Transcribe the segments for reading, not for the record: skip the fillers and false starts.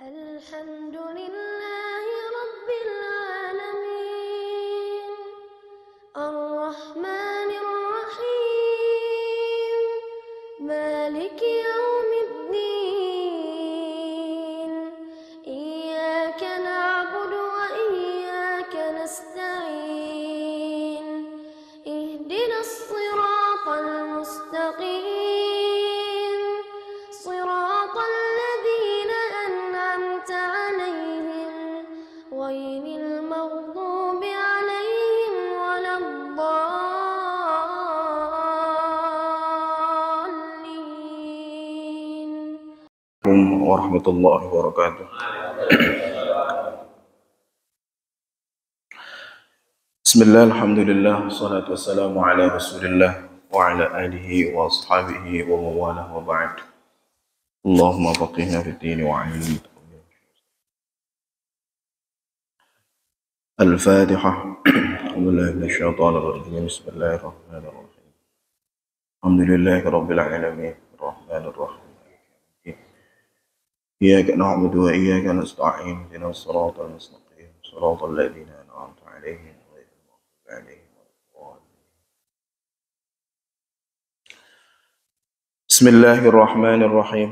الحمد لله رب العالمين الرحمن الرحيم مالك يوم الدين إياك نعبد وإياك نستعين اهدنا الصراط المستقيم صراط الذين أنعمت عليهم غير المغضوب عليهم ولا الضالين. Warahmatullahi wabarakatuh. Bismillah, alhamdulillah, wassalatu wassalamu ala rasulillah wa ala alihi wa ashabihi wa mawalah wa ba'd. Allahumma faqihna fid din wa 'allimna. Al-Fatihah. A'udzubillahi minasyaitonir rajim. Bismillahirrahmanirrahim. Alhamdulillahi rabbil alamin, arrahmanir rahim. إياك نعبد وإياك نستعين اهدنا الصراط المستقيم صراط الذين أنعمت عليهم غير المغضوب عليهم ولا الضالين. Bismillahirrahmanirrahim.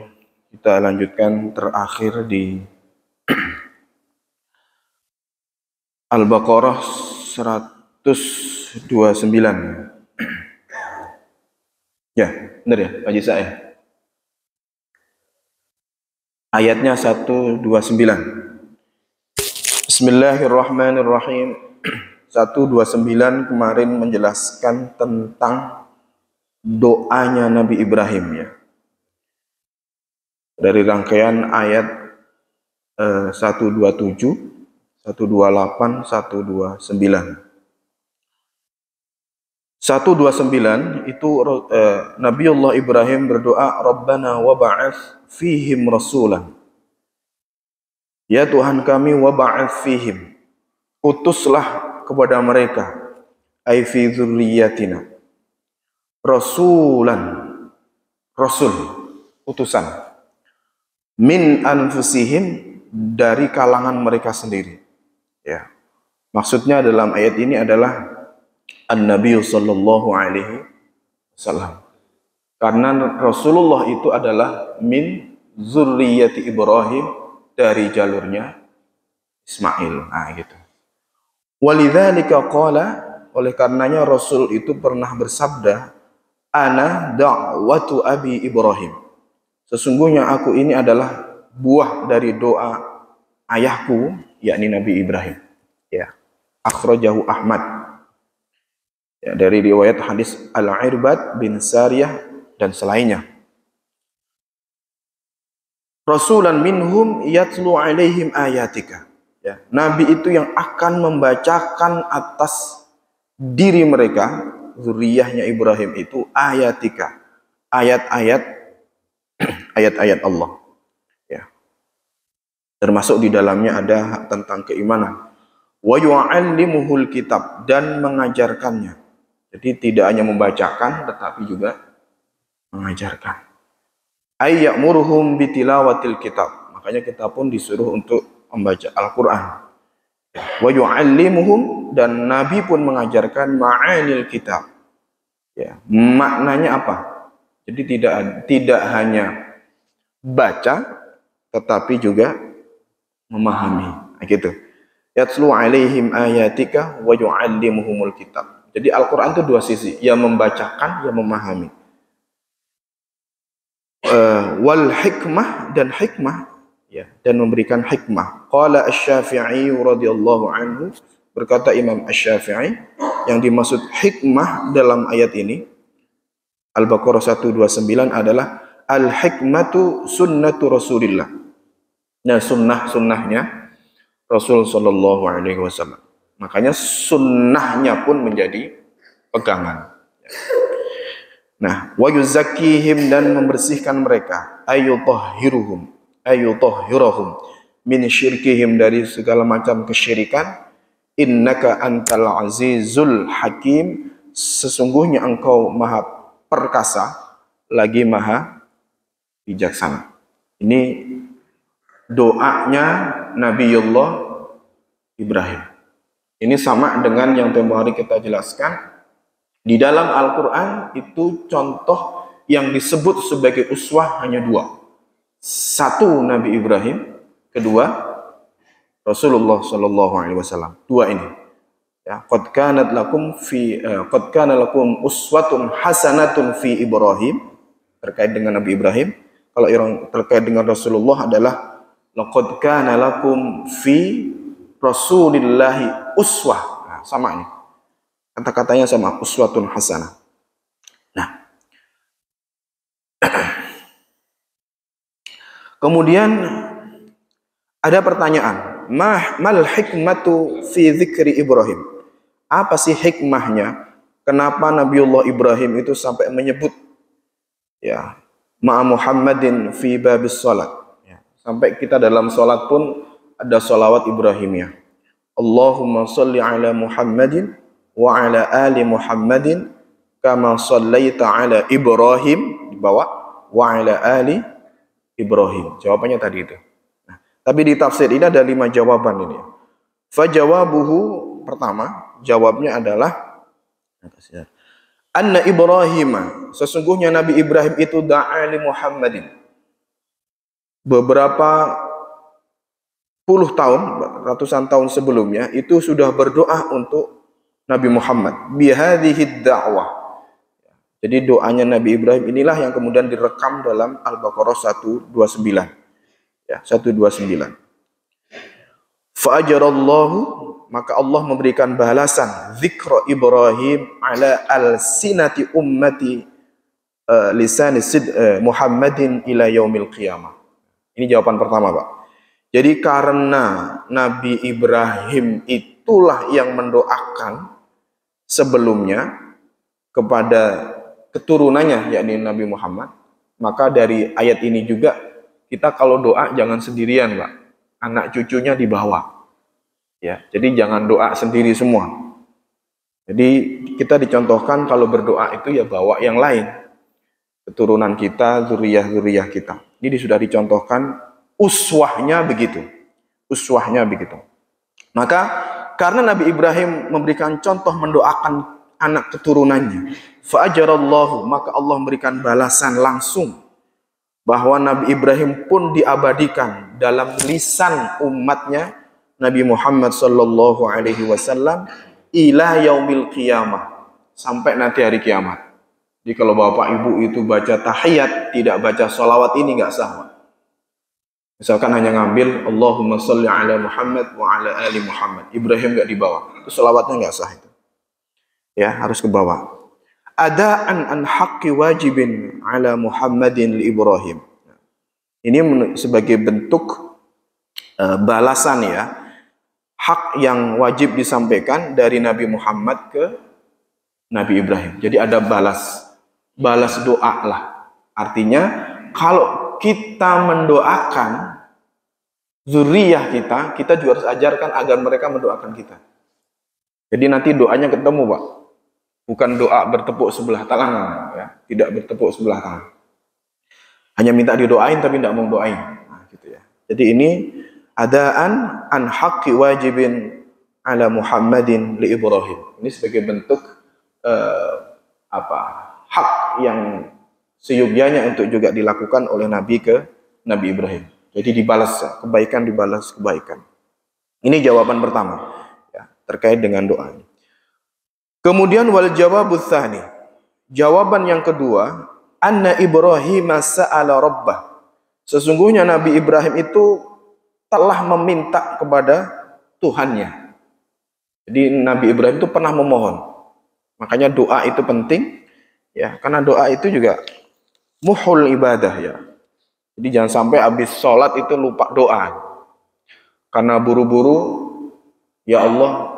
Kita lanjutkan terakhir di Al-Baqarah 129. Ya, benar ya, Pak Jisa ya? Ayatnya 129. Bismillahirrahmanirrahim. 129 kemarin menjelaskan tentang doanya Nabi Ibrahim ya. Dari rangkaian ayat 127, 128, 129. 129 itu Nabiullah Ibrahim berdoa, Rabbana wab'ats fihim rasulan. Ya Tuhan kami, wab'ats fihim, utuslah kepada mereka, ai fi dzurriyyatina, rasulan, rasul, utusan, min anfusihim, dari kalangan mereka sendiri. Ya. Maksudnya dalam ayat ini adalah An-Nabi sallallahu alaihi wasallam. Karena Rasulullah itu adalah min zurriyati Ibrahim, dari jalurnya Ismail. Nah, gitu. Walidzalika qala, oleh karenanya Rasul itu pernah bersabda, ana da'watu abi Ibrahim. Sesungguhnya aku ini adalah buah dari doa ayahku, yakni Nabi Ibrahim. Ya. Akhrajahu Ahmad. Ya, dari riwayat hadis Al-Irbad bin Sariyah dan selainnya. Rasulan minhum yatlu alaihim ayatika. Ya, Nabi itu yang akan membacakan atas diri mereka, zuriyahnya Ibrahim itu, ayatika, ayat-ayat ayat-ayat Allah. Ya. Termasuk di dalamnya ada tentang keimanan. Wa yu'allimuhul kitab, dan mengajarkannya. Jadi tidak hanya membacakan, tetapi juga mengajarkan. Ay ya'muruhum bitilawatil kitab. Makanya kita pun disuruh untuk membaca Al-Quran. Wa yu'allimuhum, dan Nabi pun mengajarkan ma'anil kitab. Ya, maknanya apa? Jadi tidak hanya baca, tetapi juga memahami. Nah, gitu. Yatlu alaihim ayatika wa yu'allimuhumul kitab. Jadi Al-Quran itu dua sisi, yang membacakan, yang memahami. Wal hikmah, dan hikmah, ya, dan memberikan hikmah. Qala Asy-Syafi'i radhiyallahu anhu, berkata Imam Asy-Syafi'i, yang dimaksud hikmah dalam ayat ini, Al-Baqarah 129 adalah al-hikmatu sunnatu Rasulillah. Nah, sunnahnya Rasul sallallahu alaihi wasallam. Makanya sunnahnya pun menjadi pegangan. Nah, wa yuzakkihim, dan membersihkan mereka, ayutahhiruhum min syirkihim, dari segala macam kesyirikan. Innaka antal azizul hakim, sesungguhnya engkau maha perkasa lagi maha bijaksana. Ini doanya Nabiullah Ibrahim. Ini sama dengan yang tempoh hari kita jelaskan. Di dalam Al-Quran itu contoh yang disebut sebagai uswah hanya dua. Satu Nabi Ibrahim, kedua Rasulullah Shallallahu Alaihi Wasallam. Dua ini. Ya, qad kana lakum uswatun hasanatun fi Ibrahim, terkait dengan Nabi Ibrahim. Kalau yang terkait dengan Rasulullah adalah laqad kana lakum fi Rasulillahi uswah. Nah, sama ini. Kata-katanya sama, uswatun hasanah. Nah, kemudian ada pertanyaan, mal hikmatu fi dzikri Ibrahim? Apa sih hikmahnya? Kenapa Nabiullah Ibrahim itu sampai menyebut ya ma'a Muhammadin fi babis salat? Ya, sampai kita dalam salat pun ada salawat Ibrahimiyah. Allahumma sholli ala Muhammadin wa ala ali Muhammadin kama shallaita ala Ibrahim, di bawah wa ala ali Ibrahim. Jawabannya tadi itu. Nah, tapi di tafsir ini ada 5 jawaban ini. Fajawabuhu, pertama, jawabnya adalah anna Ibrahim, sesungguhnya Nabi Ibrahim itu da'a li Muhammadin. Beberapa puluh tahun, ratusan tahun sebelumnya itu sudah berdoa untuk Nabi Muhammad bihadhihi da'wah. Jadi doanya Nabi Ibrahim inilah yang kemudian direkam dalam Al-Baqarah 129. Ya, 129. Fa'ajarallahu, maka Allah memberikan balasan zikra Ibrahim ala al-sinati ummati lisan Muhammadin ila yaumil qiyamah. Ini jawaban pertama, Pak. Jadi karena Nabi Ibrahim itulah yang mendoakan sebelumnya kepada keturunannya, yakni Nabi Muhammad, maka dari ayat ini juga kita kalau doa jangan sendirian, Pak. Anak cucunya dibawa. Ya, jadi jangan doa sendiri semua. Jadi kita dicontohkan kalau berdoa itu ya bawa yang lain. Keturunan kita, zuriyah-zuriyah kita. Ini sudah dicontohkan, uswahnya begitu. Uswahnya begitu. Maka karena Nabi Ibrahim memberikan contoh mendoakan anak keturunannya, fa'ajarallahu, maka Allah memberikan balasan langsung bahwa Nabi Ibrahim pun diabadikan dalam lisan umatnya Nabi Muhammad sallallahu alaihi wasallam ila yaumil qiyamah, sampai nanti hari kiamat. Jadi kalau bapak ibu itu baca tahiyat tidak baca sholawat ini nggak sah. Misalkan hanya ngambil Allahumma sholli ala Muhammad wa ala ali Muhammad, Ibrahim nggak dibawa, itu sholawatnya nggak sah itu. Ya, harus ke bawah. Adaan an haqqi wajibin ala Muhammadin li Ibrahim. Ini sebagai bentuk balasan ya, hak yang wajib disampaikan dari Nabi Muhammad ke Nabi Ibrahim. Jadi ada balas doa lah. Artinya kalau kita mendoakan zuriyah kita, kita juga harus ajarkan agar mereka mendoakan kita. Jadi nanti doanya ketemu, Pak. Bukan doa bertepuk sebelah tangan, ya. Tidak bertepuk sebelah tangan. Hanya minta didoain tapi tidak mau doain. Nah, gitu ya. Jadi ini adaan an haqqi wajibin ala Muhammadin li Ibrahim. Ini sebagai bentuk hak yang seyogyanya untuk juga dilakukan oleh Nabi ke Nabi Ibrahim. Jadi dibalas kebaikan, dibalas kebaikan. Ini jawaban pertama ya, terkait dengan doa. Kemudian wal jawabut tsani. Jawaban yang kedua, anna Ibrahim sa'ala rabbah. Sesungguhnya Nabi Ibrahim itu telah meminta kepada Tuhannya. Jadi Nabi Ibrahim itu pernah memohon. Makanya doa itu penting ya, karena doa itu juga muhul ibadah ya. Jadi jangan sampai habis sholat itu lupa doa. Karena buru-buru, ya Allah,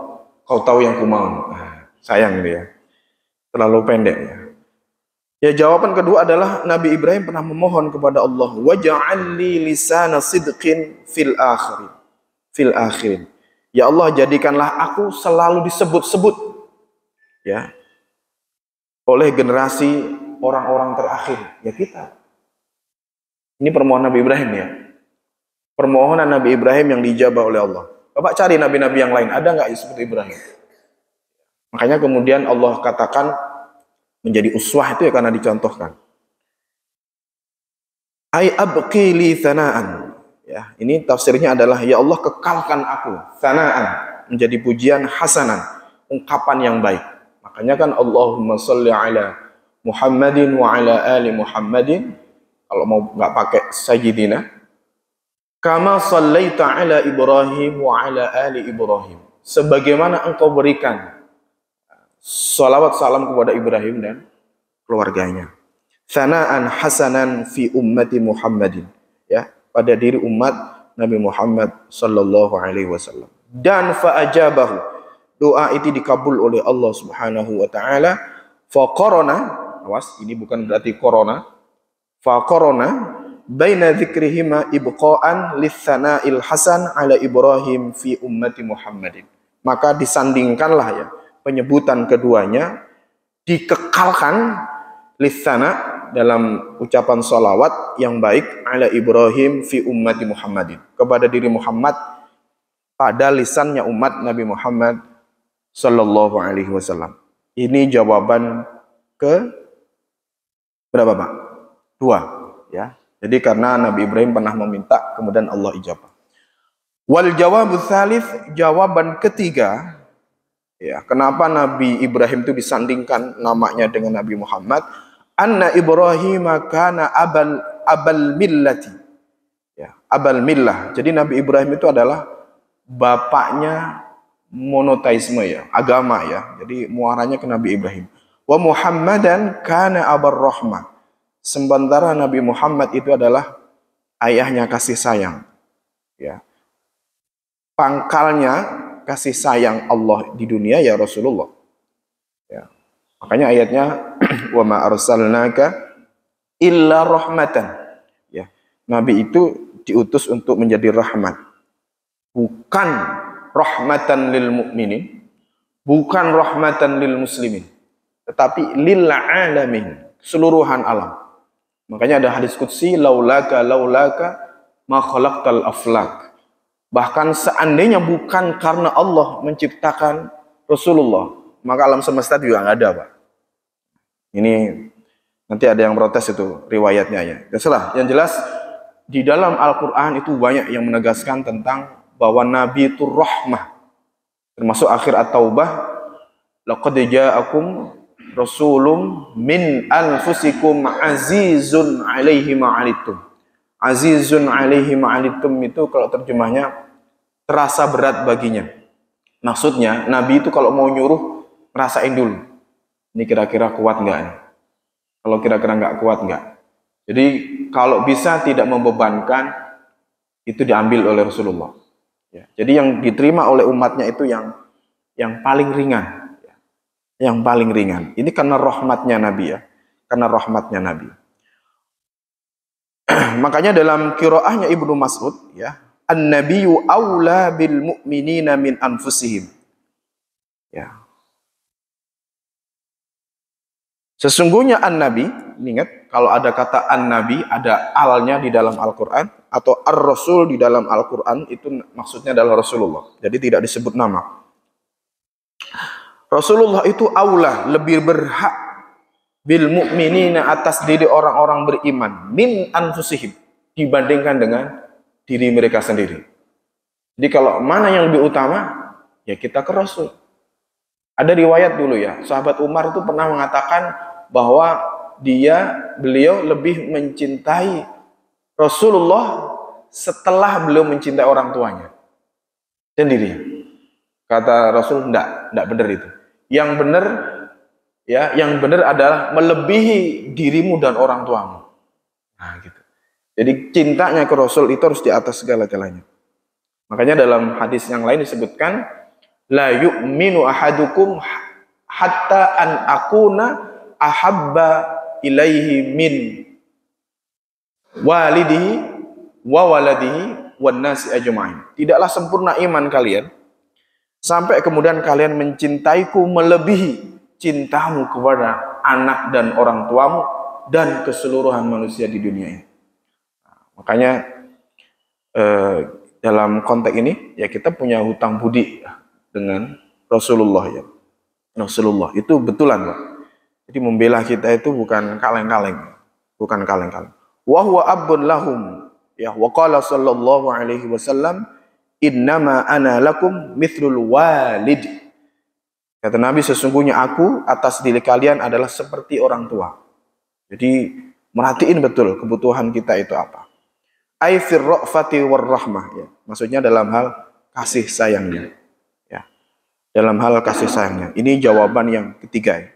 kau tahu yang ku mau. Nah, sayang ini ya. Terlalu pendek ya. Ya, jawaban kedua adalah Nabi Ibrahim pernah memohon kepada Allah, waj'al li lisana sidqin fil akhirin. Fil akhirin. Ya Allah, jadikanlah aku selalu disebut-sebut ya oleh generasi orang-orang terakhir, ya kita. Ini permohonan Nabi Ibrahim ya. permohonan Nabi Ibrahim yang dijabah oleh Allah. Coba cari nabi-nabi yang lain, ada nggak seperti Ibrahim? Makanya kemudian Allah katakan menjadi uswah itu ya karena dicontohkan. Ai abqi li thana'an. Ya, ini tafsirnya adalah ya Allah kekalkan aku thana'an, menjadi pujian hasanan, ungkapan yang baik. Makanya kan Allahumma sholli ala Muhammadin wa ala ali Muhammadin. Kalau mau nggak pakai sayyidina, kama shallaita ala Ibrahim wa ala ali Ibrahim. Sebagaimana engkau berikan salawat salam kepada Ibrahim dan keluarganya. Thana'an hasanan fi ummati Muhammadin. Ya, pada diri umat Nabi Muhammad sallallahu alaihi wasallam. Dan fa'ajabahu. Doa itu dikabul oleh Allah Subhanahu wa taala. Faqarana, awas ini bukan berarti corona. Faqarana baina dzikrihima ibqa'an litsana'il hasan ala Ibrahim fi ummati Muhammadin. Maka disandingkanlah ya penyebutan keduanya, dikekalkan lisana dalam ucapan salawat yang baik ala Ibrahim fi ummati Muhammadin, kepada diri Muhammad pada lisannya umat Nabi Muhammad sallallahu alaihi wasallam. Ini jawaban ke berapa, Pak? 2 ya. Jadi karena Nabi Ibrahim pernah meminta, kemudian Allah ijabah. Wal jawabus tsalits, jawaban ketiga, ya, kenapa Nabi Ibrahim itu disandingkan namanya dengan Nabi Muhammad? Anna Ibrahim kana abal millati. Ya, abal millah. Jadi Nabi Ibrahim itu adalah bapaknya monoteisme ya, agama ya. Jadi muaranya ke Nabi Ibrahim. Wa Muhammadan kana abar rahmah. Sementara Nabi Muhammad itu adalah ayahnya kasih sayang. Ya. Pangkalnya kasih sayang Allah di dunia ya Rasulullah. Ya. Makanya ayatnya wa ma arsalnaka illa rahmatan. Ya. Nabi itu diutus untuk menjadi rahmat. Bukan rahmatan lil mukminin, bukan rahmatan lil muslimin, tetapi lil alamin, keseluruhan alam. Makanya ada hadis qudsi laulaka ma khalaqtal aflak. Bahkan seandainya bukan karena Allah menciptakan Rasulullah, maka alam semesta juga nggak ada, Pak. Ini nanti ada yang protes itu riwayatnya ya. Terserah. Yang jelas di dalam Al-Quran itu banyak yang menegaskan tentang bahwa Nabi itu rahmah. Termasuk akhir At-Taubah, laqad ja'akum rasulun min anfusikum azizun alaihi ma'anittum. Azizun alaihi ma'anittum itu kalau terjemahnya terasa berat baginya. Maksudnya Nabi itu kalau mau nyuruh ngerasain dulu. Ini kira-kira kuat nggak? Kalau kira-kira nggak kuat nggak? Jadi kalau bisa tidak membebankan, itu diambil oleh Rasulullah. Ya, jadi yang diterima oleh umatnya itu yang paling ringan. Ya, yang paling ringan. Ini karena rahmatnya Nabi ya. Karena rahmatnya Nabi. Makanya dalam qiraahnya Ibnu Mas'ud ya, an-nabiyyu aula bil mu'minina min anfusihim. Ya. Sesungguhnya an-nabi, ingat kalau ada kata an-nabi ada alnya di dalam Al-Qur'an atau ar-rasul di dalam Al-Qur'an, itu maksudnya adalah Rasulullah. Jadi tidak disebut nama. Rasulullah itu aula, lebih berhak bil mu'minina atas diri orang-orang beriman min anfusihim, dibandingkan dengan diri mereka sendiri. Jadi kalau mana yang lebih utama, ya kita ke Rasul. Ada riwayat dulu ya, sahabat Umar itu pernah mengatakan bahwa beliau lebih mencintai Rasulullah setelah beliau mencintai orang tuanya sendiri. Kata Rasul, enggak benar itu. Yang benar ya, yang benar adalah melebihi dirimu dan orang tuamu. Nah, gitu. Jadi cintanya ke Rasul itu harus di atas segala-galanya. Makanya dalam hadis yang lain disebutkan, la yu'minu ahadukum hatta an akuna ahabba ilaihi min walidihi wa waladihi wan nasi ajma'in. Tidaklah sempurna iman kalian sampai kemudian kalian mencintaiku melebihi cintamu kepada anak dan orang tuamu dan keseluruhan manusia di dunia ini. Makanya dalam konteks ini ya kita punya hutang budi dengan Rasulullah ya. Rasulullah itu betulan, Pak. Jadi membela kita itu bukan kaleng-kaleng, bukan kaleng-kaleng. Wa huwa abbun lahum ya, wa qala sallallahu alaihi wasallam innama ana lakum mithlul walid. Kata Nabi, sesungguhnya aku atas diri kalian adalah seperti orang tua. Jadi merhatiin betul kebutuhan kita itu apa. Ai fir ra'fati war rahmah ya. Maksudnya dalam hal kasih sayangnya. Ya. Dalam hal kasih sayangnya. Ini jawaban yang ketiga ya.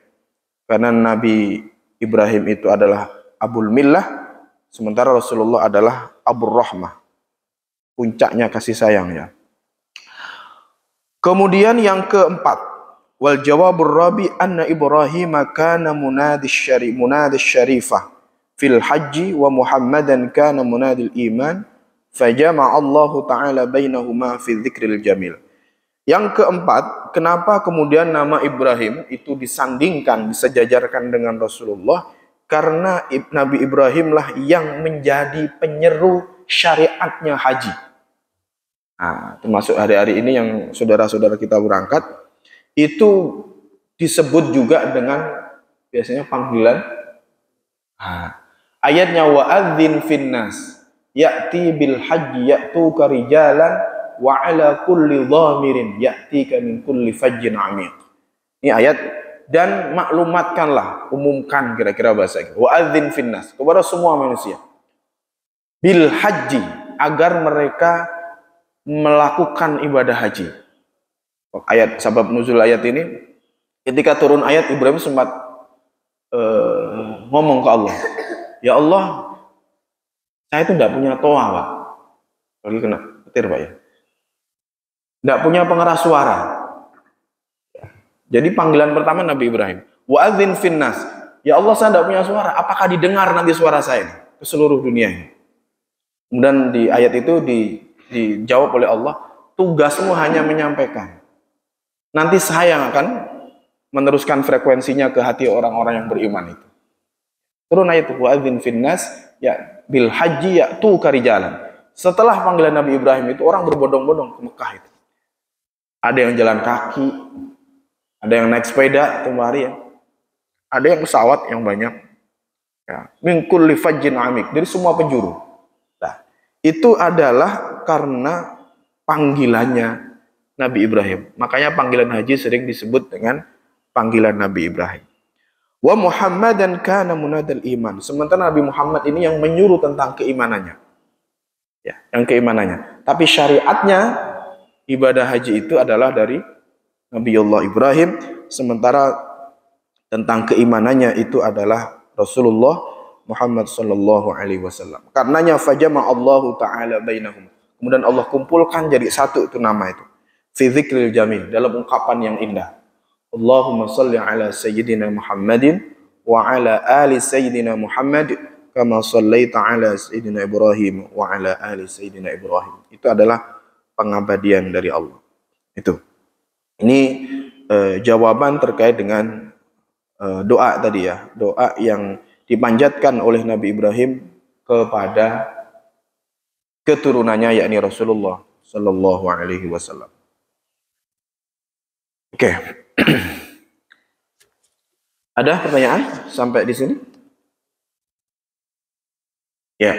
Karena Nabi Ibrahim itu adalah Abul Millah, sementara Rasulullah adalah Abur Rahmah. Puncaknya kasih sayang ya. Kemudian yang keempat, wal jawabur rabi anna Ibrahim kana munadis syarifah fil haji wa Muhammadan kana munadil iman fajama Allah taala bainahuma fi dzikril jamil. Yang keempat, kenapa kemudian nama Ibrahim itu disandingkan, disejajarkan dengan Rasulullah? Karena Nabi Ibrahim lah yang menjadi penyeru syariatnya haji. Nah, termasuk hari-hari ini yang saudara-saudara kita berangkat, itu disebut juga dengan biasanya panggilan. Ayatnya wa'adzin finnas ya'ti bil haji ya'tuka rijalan wa ala kulli dhamirin ya'tika min kulli fajjin 'amiq. Ini ayat, dan maklumatkanlah, umumkan kira-kira bahasa itu. Wa'adzin finnas, kepada semua manusia. Bil haji, agar mereka melakukan ibadah haji. Ayat sabab nuzul ayat ini, ketika turun ayat Ibrahim sempat ngomong ke Allah, ya Allah, saya itu tidak punya toa, Pak. Lagi kena petir, Pak ya. Tidak punya pengeras suara. Jadi panggilan pertama Nabi Ibrahim, wa'adzin finnas. Ya Allah, saya tidak punya suara. Apakah didengar nanti suara saya ini ke seluruh dunia ini? Kemudian di ayat itu dijawab oleh Allah, tugasmu hanya menyampaikan. Nanti saya yang akan meneruskan frekuensinya ke hati orang-orang yang beriman itu. Turun ayat itu, wa'adzin finnas ya bil haji ya'tuka rijalan. Setelah panggilan Nabi Ibrahim itu, orang berbondong-bondong ke Mekah itu. Ada yang jalan kaki, ada yang naik sepeda kemari ya. Ada yang pesawat yang banyak. Ya, min kulli fajjin 'amiq, dari semua penjuru. Nah, itu adalah karena panggilannya Nabi Ibrahim. Makanya panggilan haji sering disebut dengan panggilan Nabi Ibrahim. Wa Muhammadan kana munadal iman. Sementara Nabi Muhammad ini yang menyuruh tentang keimanannya. Ya, yang keimanannya. Tapi syariatnya ibadah haji itu adalah dari Nabiullah Ibrahim, sementara tentang keimanannya itu adalah Rasulullah Muhammad sallallahu alaihi wasallam. Karenanya fajama Allah taala bainahum. Kemudian Allah kumpulkan jadi satu itu nama itu. Fi dzikril jamil, dalam ungkapan yang indah. Allahumma shalli ala sayyidina Muhammadin wa ala ali sayyidina Muhammad kama shallaita ala sayyidina Ibrahim wa ala ali sayyidina Ibrahim. Itu adalah pengabadian dari Allah. Itu. Ini jawaban terkait dengan doa tadi ya. Doa yang dipanjatkan oleh Nabi Ibrahim kepada keturunannya, yakni Rasulullah sallallahu alaihi wasallam. Oke. Ada pertanyaan sampai di sini? Ya.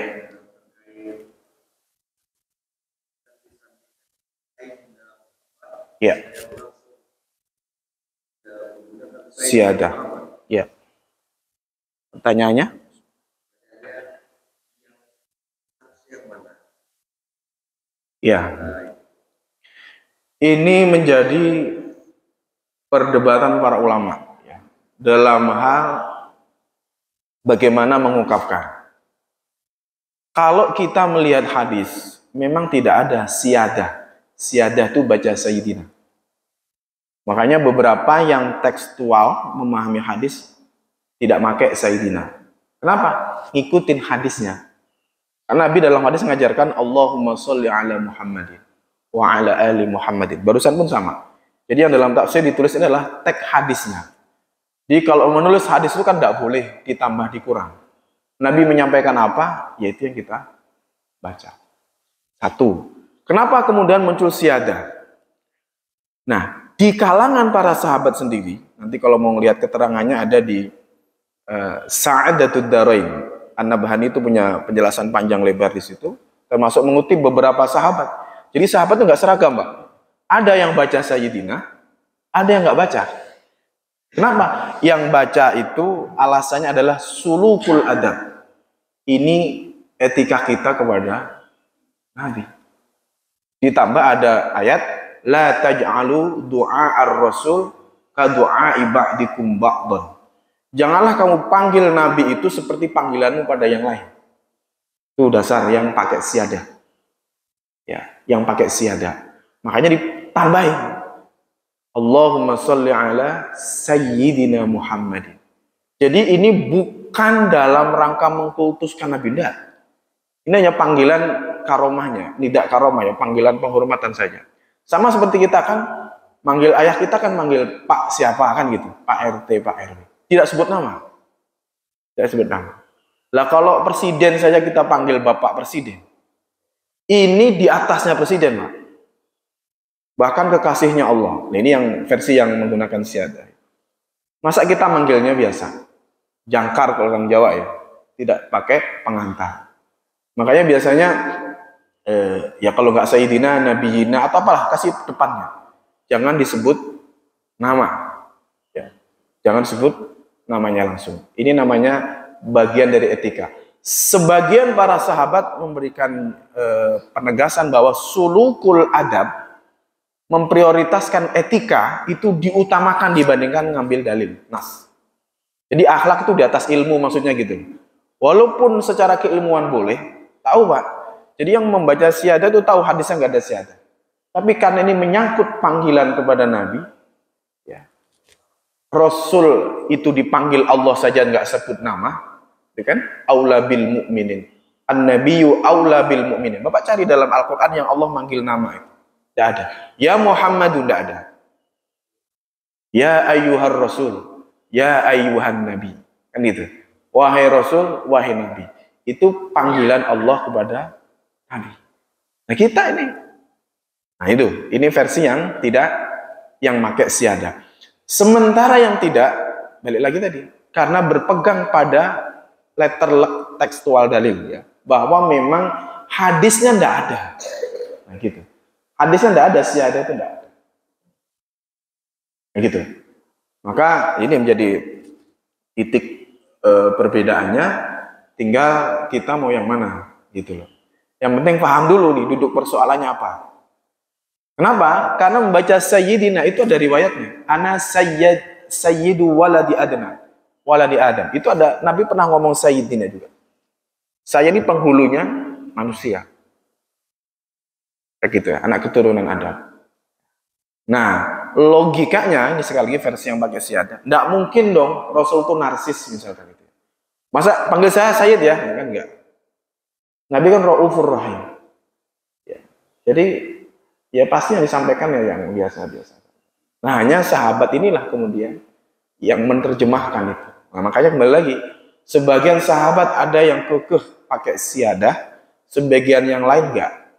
Ya. Siadah. Ya. Pertanyaannya? Ya. Ini menjadi perdebatan para ulama ya, dalam hal bagaimana mengungkapkan. Kalau kita melihat hadis, memang tidak ada siadah. Siadah itu baca Sayyidina. Makanya beberapa yang tekstual memahami hadis tidak pakai Sayyidina. Kenapa? Ngikutin hadisnya. Karena Nabi dalam hadis mengajarkan Allahumma sholli ala Muhammadin wa ala ali Muhammadin. Barusan pun sama. Jadi yang dalam tafsir ditulis ini adalah teks hadisnya. Jadi kalau menulis hadis itu kan tidak boleh ditambah dikurang. Nabi menyampaikan apa, yaitu yang kita baca. Satu. Kenapa kemudian muncul syiadah? Nah, di kalangan para sahabat sendiri, nanti kalau mau lihat keterangannya ada di Sa'adatud Darain. An-Nabhani itu punya penjelasan panjang lebar di situ, termasuk mengutip beberapa sahabat. Jadi sahabat itu nggak seragam, Pak. Ada yang baca Sayyidina, ada yang nggak baca. Kenapa? Yang baca itu alasannya adalah sulukul adab. Ini etika kita kepada Nabi. Ditambah ada ayat la taj'alu du'a ar-rasul ka du'a ba'dikum ba'dan. Janganlah kamu panggil Nabi itu seperti panggilanmu pada yang lain. Itu dasar yang pakai syiadah. Ya, yang pakai syiadah. Makanya ditambahin Allahumma sholli ala sayyidina Muhammadin. Jadi ini bukan dalam rangka mengkultuskan Nabi, tidak. Ini hanya panggilan karomahnya, tidak karomah ya, panggilan penghormatan saja. Sama seperti kita kan, manggil ayah kita kan manggil Pak siapa kan gitu, Pak RT, Pak RW. Tidak sebut nama. Tidak sebut nama. Lah kalau presiden saja kita panggil Bapak Presiden. Ini di atasnya presiden, Pak. Bahkan kekasihnya Allah. Nah, ini yang versi yang menggunakan syiadah. Masa kita manggilnya biasa? Jangkar kalau orang Jawa ya. Tidak pakai pengantar. Makanya biasanya ya kalau nggak Sayyidina, Nabiyina atau apalah kasih depannya. Jangan disebut nama. Ya. Jangan sebut namanya langsung. Ini namanya bagian dari etika. Sebagian para sahabat memberikan penegasan bahwa sulukul adab, memprioritaskan etika itu diutamakan dibandingkan ngambil dalil nas. Jadi akhlak itu di atas ilmu maksudnya gitu. Walaupun secara keilmuan boleh, tahu Pak. Jadi yang membaca syiadah itu tahu hadisnya nggak ada syiadah. Tapi karena ini menyangkut panggilan kepada Nabi, ya, Rasul itu dipanggil Allah saja nggak sebut nama, ya kan? Aula bil mu'minin. An-nabiyyu aula bil mu'minin. Bapak cari dalam Al-Quran yang Allah manggil nama itu. Tidak ada. Ya Muhammadu tidak ada. Ya ayyuhar rasul. Ya ayyuhan nabi. Kan itu. Wahai rasul, wahai nabi. Itu panggilan Allah kepada Nabi. Nah kita ini. Nah itu. Ini versi yang tidak, yang pakai syiadah. Sementara yang tidak, balik lagi tadi. Karena berpegang pada letter tekstual dalil. Ya, bahwa memang hadisnya tidak ada. Nah gitu. Hadisnya tidak ada, syiadah itu tidak ada. Gitu. Maka ini menjadi titik perbedaannya. Tinggal kita mau yang mana, gitu loh. Yang penting paham dulu nih, duduk persoalannya apa. Kenapa? Karena membaca Sayyidina itu ada riwayatnya. Ana sayyidu waladi adna, waladi Adam. Itu ada, Nabi pernah ngomong Sayyidina juga. Saya ini penghulunya manusia. Kayak gitu ya, anak keturunan Adam. Nah, logikanya, ini sekali lagi versi yang pakai syiadah. Tidak mungkin dong Rasul itu narsis misalkan gitu. Masa panggil saya Sayyid ya? Kan enggak. Nabi kan Raufur Rahim. Ya. Jadi, ya pasti yang disampaikan ya yang biasa-biasa. Nah, hanya sahabat inilah kemudian yang menerjemahkan itu. Nah, makanya kembali lagi, sebagian sahabat ada yang kekeh pakai syiadah, sebagian yang lain enggak.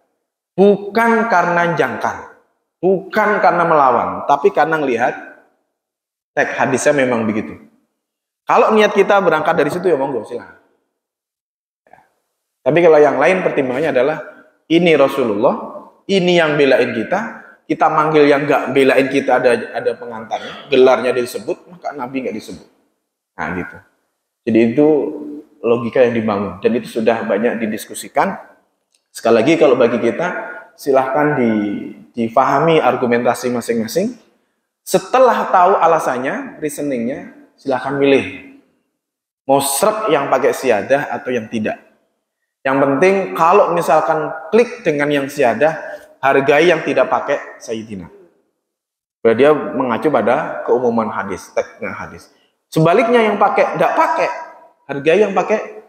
Bukan karena jangkar, bukan karena melawan, tapi karena melihat teks hadisnya memang begitu. Kalau niat kita berangkat dari situ ya monggo silahkan. Ya. Tapi kalau yang lain pertimbangannya adalah ini Rasulullah, ini yang belain kita manggil yang enggak belain kita ada pengantarnya, gelarnya disebut, maka Nabi enggak disebut. Nah gitu. Jadi itu logika yang dibangun dan itu sudah banyak didiskusikan. Sekali lagi kalau bagi kita silahkan difahami argumentasi masing-masing. Setelah tahu alasannya, reasoningnya, silahkan milih. Mau srek yang pakai syiadah atau yang tidak. Yang penting kalau misalkan klik dengan yang syiadah, hargai yang tidak pakai Sayyidina. Berarti dia mengacu pada keumuman hadis, teksnya hadis. Sebaliknya yang pakai, tidak pakai, hargai yang pakai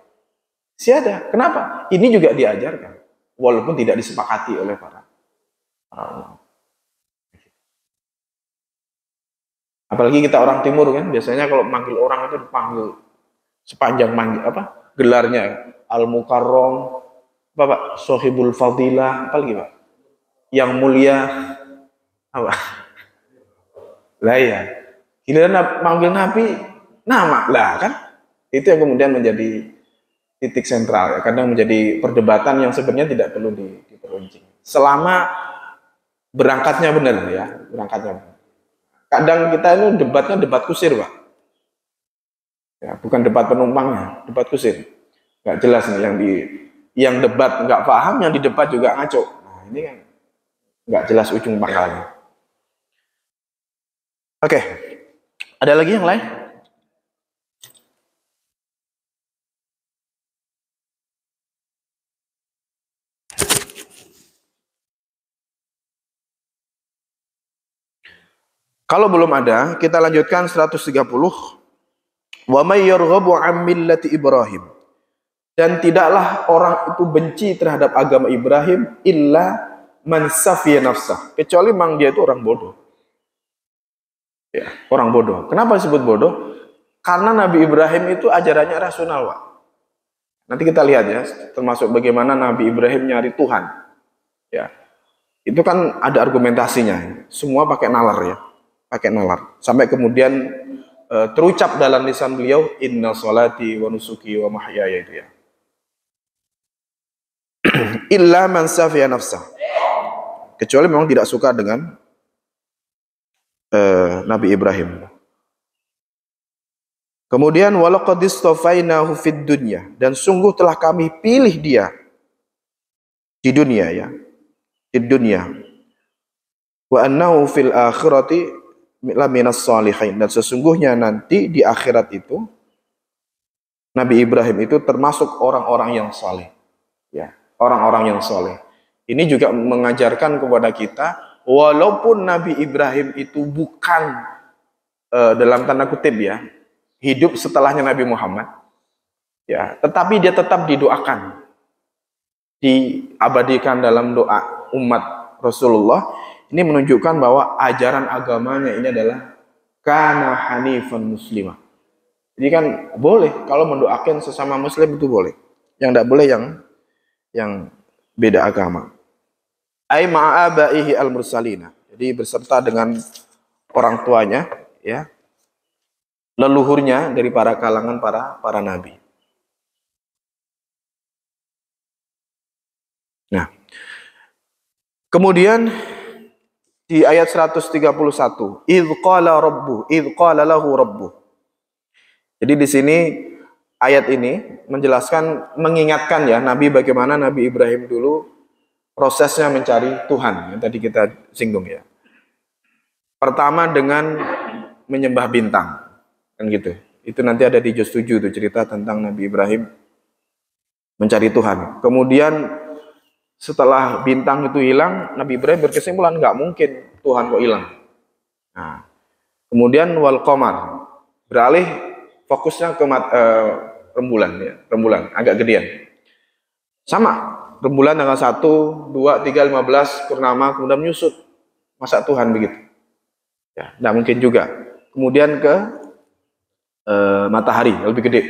syiadah. Kenapa? Ini juga diajarkan. Walaupun tidak disepakati oleh para ulama. Apalagi kita orang timur kan, biasanya kalau manggil orang itu dipanggil sepanjang manggil apa? Gelarnya Al-Mukarram, apa Pak? Sohibul Fadilah, apa lagi Pak? Yang mulia, apa? Lah ya, giliran manggil Nabi nama lah kan? Itu yang kemudian menjadi titik sentral ya. Kadang menjadi perdebatan yang sebenarnya tidak perlu diperuncing. Selama berangkatnya benar ya, berangkatnya benar. Kadang kita itu debatnya debat kusir Pak. Ya, bukan debat penumpangnya, debat kusir. Nggak jelas nih yang debat nggak paham, yang di debat juga ngaco. Nah ini kan nggak jelas ujung pangkalnya. Oke, ada lagi yang lain? Kalau belum ada, kita lanjutkan 130. Wa may yarghabu an millati Ibrahim. Dan tidaklah orang itu benci terhadap agama Ibrahim illa man safiya nafsah. Kecuali memang dia itu orang bodoh. Ya, orang bodoh. Kenapa disebut bodoh? Karena Nabi Ibrahim itu ajarannya rasional, Pak. Nanti kita lihat ya, termasuk bagaimana Nabi Ibrahim nyari Tuhan. Ya. Itu kan ada argumentasinya. Semua pakai nalar ya. Pakai nalar. Sampai kemudian terucap dalam lisan beliau, inna sholati wa nusuki wa mahyaya itu ya. Illa man safiya nafsah. Kecuali memang tidak suka dengan Nabi Ibrahim. Kemudian walaqad istafainahu fid dunya, dan sungguh telah kami pilih dia di dunia ya. Di dunia. Wa annahu fil akhirati laminas shalihin, dan sesungguhnya nanti di akhirat itu Nabi Ibrahim itu termasuk orang-orang yang saleh. Ya, orang-orang yang saleh. Ini juga mengajarkan kepada kita, walaupun Nabi Ibrahim itu bukan dalam tanda kutip ya, hidup setelahnya Nabi Muhammad, ya, tetapi dia tetap didoakan, diabadikan dalam doa umat Rasulullah. Ini menunjukkan bahwa ajaran agamanya ini adalah kana hanifan muslimah. Jadi kan boleh kalau mendoakan sesama muslim itu boleh. Yang tidak boleh yang beda agama. Ai ma'abaihi al-mursalina. Jadi berserta dengan orang tuanya ya. Leluhurnya dari para kalangan para nabi. Nah, kemudian di ayat 131, idz qala lahu rabbuh. Jadi di sini ayat ini menjelaskan, mengingatkan ya Nabi, bagaimana Nabi Ibrahim dulu prosesnya mencari Tuhan yang tadi kita singgung ya. Pertama dengan menyembah bintang. Kan gitu. Itu nanti ada di juz 7 itu cerita tentang Nabi Ibrahim mencari Tuhan. Kemudian setelah bintang itu hilang, Nabi Ibrahim berkesimpulan nggak mungkin Tuhan kok hilang. Nah, kemudian wal qamar, beralih fokusnya ke rembulan ya, rembulan agak gedean. Sama, rembulan tanggal 1, 2, 3, 15 purnama kemudian menyusut. Masa Tuhan begitu? Ya, nggak mungkin juga. Kemudian ke matahari lebih gede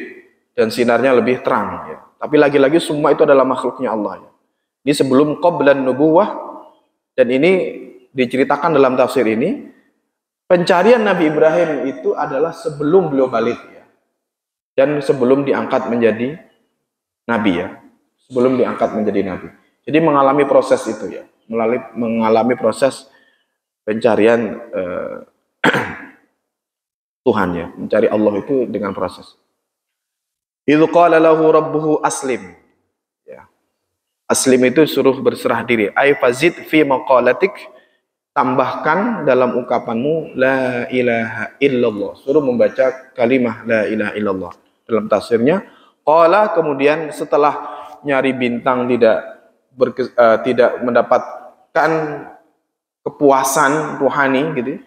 dan sinarnya lebih terang ya. Tapi lagi-lagi semua itu adalah makhluknya Allah ya. Ini sebelum qablan nubuwah, dan ini diceritakan dalam tafsir ini, pencarian Nabi Ibrahim itu adalah sebelum beliau balik ya. Dan sebelum diangkat menjadi nabi ya. Sebelum diangkat menjadi nabi. Jadi mengalami proses itu ya. Mengalami proses pencarian Tuhan ya, mencari Allah itu dengan proses. Idz qala lahu rabbuhu aslim. Ya. Aslim itu suruh berserah diri. Ai fazid fi maqalatik, tambahkan dalam ucapanmu la ilaha illallah. Suruh membaca kalimah la ilaha illallah. Dalam tafsirnya, qala, kemudian setelah nyari bintang tidak mendapatkan kepuasan rohani gitu.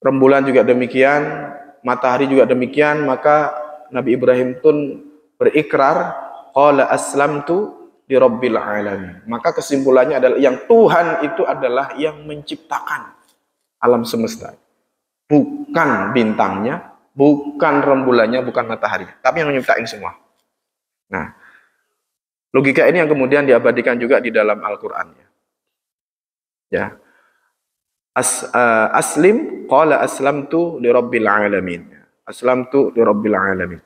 Rembulan juga demikian, matahari juga demikian, maka Nabi Ibrahim pun berikrar, qala aslamtu li rabbil alamin. Maka kesimpulannya adalah yang Tuhan itu adalah yang menciptakan alam semesta. Bukan bintangnya, bukan rembulannya, bukan matahari, tapi yang menciptakan semua. Nah, Logika ini yang kemudian diabadikan juga di dalam Al-Qur'an ya. Aslim qala aslamtu lirabbil alamin. Aslamtu lirabbil alamin.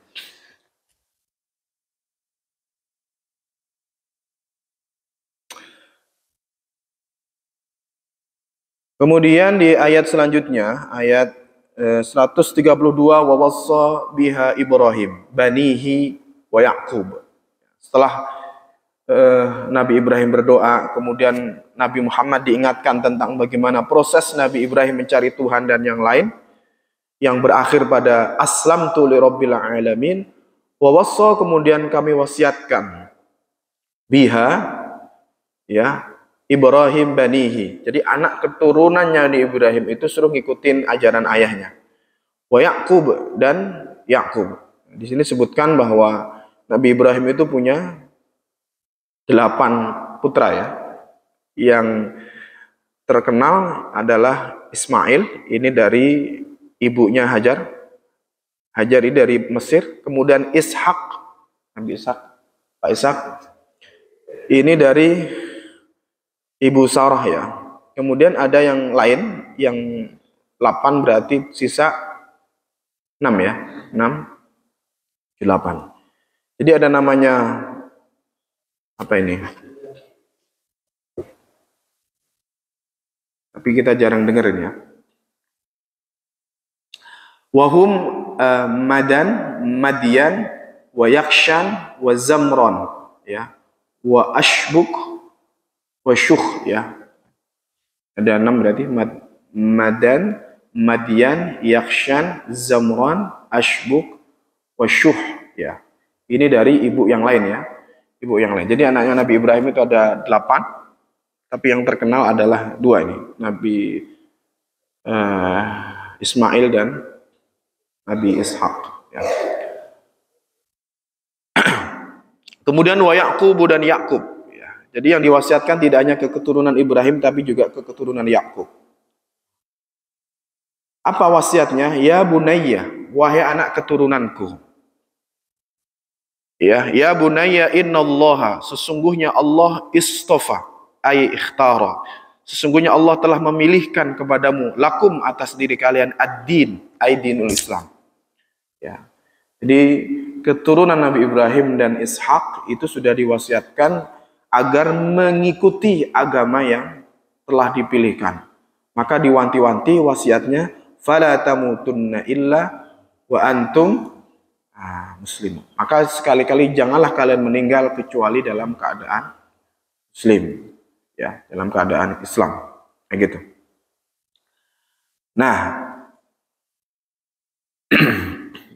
Kemudian di ayat selanjutnya, ayat 132, wa wassa biha Ibrahim banihi wa Yaqub. Setelah Nabi Ibrahim berdoa, kemudian Nabi Muhammad diingatkan tentang bagaimana proses Nabi Ibrahim mencari Tuhan dan yang lain, yang berakhir pada aslamtu lirabbil alamin. Wa wassa, kemudian kami wasiatkan biha ya Ibrahim banihi. Jadi anak keturunannya di Ibrahim itu suruh ngikutin ajaran ayahnya. Wa Yaqub, dan Yaqub. Di sini sebutkan bahwa Nabi Ibrahim itu punya 8 putra ya. Yang terkenal adalah Ismail, ini dari ibunya Hajar. Hajar ini dari Mesir. Kemudian Ishak, Nabi Ishak, Pak Ishak, ini dari ibu Sarah ya. Kemudian ada yang lain, yang 8 berarti sisa 6 ya. 6, 8. Jadi ada namanya apa ini? Tapi kita jarang dengerin ya. Wahum Madan, Madian, wa Yakshan, wa Zamron ya. Wa Ashbuk, wa Syuh ya. Ada 6 berarti Madan, Madian, Yakshan, Zamron, Ashbuk, wa Syuh ya. Ini dari ibu yang lain ya. Ibu yang lain. Jadi anaknya Nabi Ibrahim itu ada 8, tapi yang terkenal adalah 2 ini, Nabi Ismail dan Nabi Ishak. Ya. Kemudian wa Yaqub dan Yaqub. Ya. Jadi yang diwasiatkan tidak hanya ke keturunan Ibrahim, tapi juga ke keturunan Yaqub. Apa wasiatnya? Ya bunayya, wahai anak keturunanku. Ya bunayya innallaha, sesungguhnya Allah istofa, ay ikhtara. Sesungguhnya Allah telah memilihkan kepadamu, lakum, atas diri kalian, ad-din, ay dinul Islam. Ya. Jadi keturunan Nabi Ibrahim dan Ishak itu sudah diwasiatkan agar mengikuti agama yang telah dipilihkan. Maka diwanti-wanti wasiatnya, fala tamutunna illa wa antum muslim. Maka sekali-kali janganlah kalian meninggal kecuali dalam keadaan muslim, ya, dalam keadaan Islam, kayak gitu. Nah,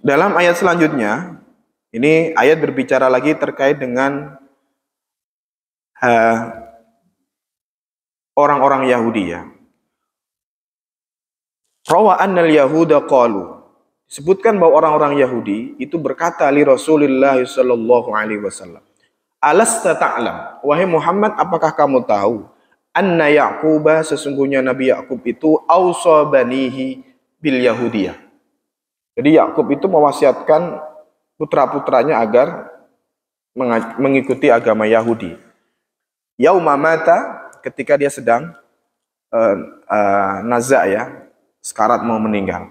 dalam ayat selanjutnya, ini ayat berbicara lagi terkait dengan orang-orang Yahudi ya. Rawa annal yahuda qalu, disebutkan bahwa orang-orang Yahudi itu berkata li Rasulullah sallallahu alaihi wasallam, alasta ta'lam, wahai Muhammad, apakah kamu tahu, anna Yaquba, sesungguhnya Nabi Yaqub itu ausa banihi bil Yahudiyah. Jadi Yakub itu mewasiatkan putra-putranya agar mengikuti agama Yahudi. Yauma mata, ketika dia sedang naza ya, sekarat mau meninggal.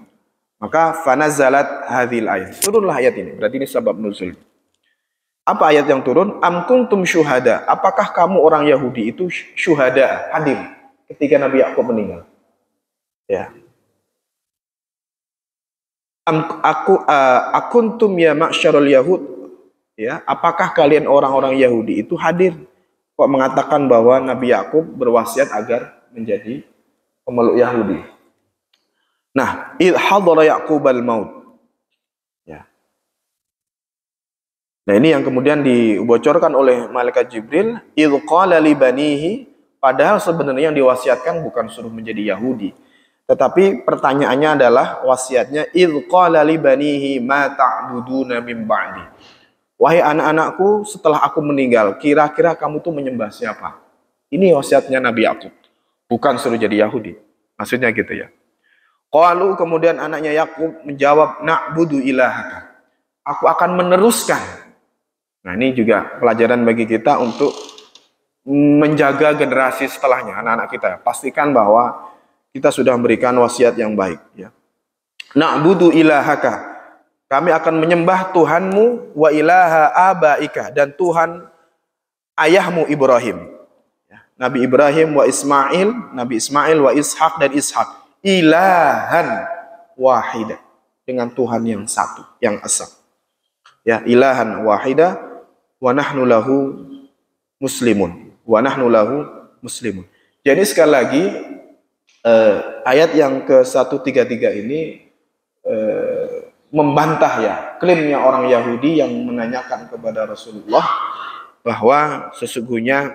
Maka fanazalat hadhil ayat. Turunlah ayat ini. Berarti ini sebab nuzul. Apa ayat yang turun? Am kuntum syuhada. Apakah kamu orang Yahudi itu syuhada, hadir ketika Nabi Yakub meninggal? Ya. Akuntum ya ma'syarul yahud. Ya, apakah kalian orang-orang Yahudi itu hadir? Kok mengatakan bahwa Nabi Yakub berwasiat agar menjadi pemeluk Yahudi? Nah, id hadara Yaqubal maut. Ya. Nah, ini yang kemudian dibocorkan oleh malaikat Jibril, id qala li banihi, padahal sebenarnya yang diwasiatkan bukan suruh menjadi Yahudi. Tetapi pertanyaannya adalah wasiatnya, id qala li banihi ma ta'buduna min ba'di. Wahai anak-anakku, setelah aku meninggal, kira-kira kamu tuh menyembah siapa? Ini wasiatnya Nabi Yakub, bukan suruh jadi Yahudi. Maksudnya gitu ya. Qalu, kemudian anaknya Yakub menjawab, na'budu ilahaka. Aku akan meneruskan Nah, ini juga pelajaran bagi kita untuk menjaga generasi setelahnya, anak-anak kita. Pastikan bahwa kita sudah memberikan wasiat yang baik. Ya. Na'budu ilahaka. Kami akan menyembah Tuhanmu wa ilaha abaika, dan Tuhan ayahmu Ibrahim. Ya. Nabi Ibrahim wa Ismail, Nabi Ismail wa Ishak dan Ishak. Ilahan wahida. Dengan Tuhan yang satu, yang esa. Ya, ilahan wahida wa nahnu lahu muslimun. Wa nahnu lahu muslimun. Jadi sekali lagi ayat yang ke-133 ini membantah ya klaimnya orang Yahudi yang menanyakan kepada Rasulullah bahwa sesungguhnya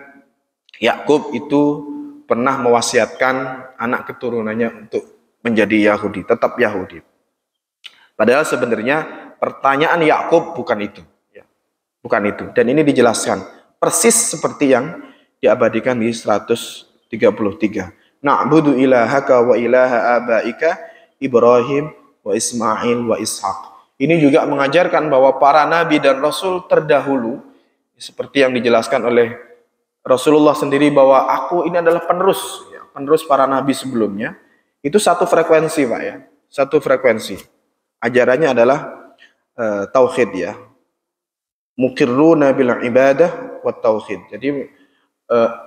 Yakub itu pernah mewasiatkan anak keturunannya untuk menjadi Yahudi, tetap Yahudi. Padahal sebenarnya pertanyaan Yakub bukan itu, ya. Bukan itu. Dan ini dijelaskan persis seperti yang diabadikan di 133. Na'budu ilahaka wa ilaha abaika Ibrahim wa Ismail wa Ishak. Ini juga mengajarkan bahwa para nabi dan rasul terdahulu, seperti yang dijelaskan oleh Rasulullah sendiri, bahwa aku ini adalah penerus, ya, penerus para nabi sebelumnya. Itu satu frekuensi, Pak, ya. Satu frekuensi. Ajarannya adalah tauhid, ya. Muqirruna bil ibadah wa tauhid. Jadi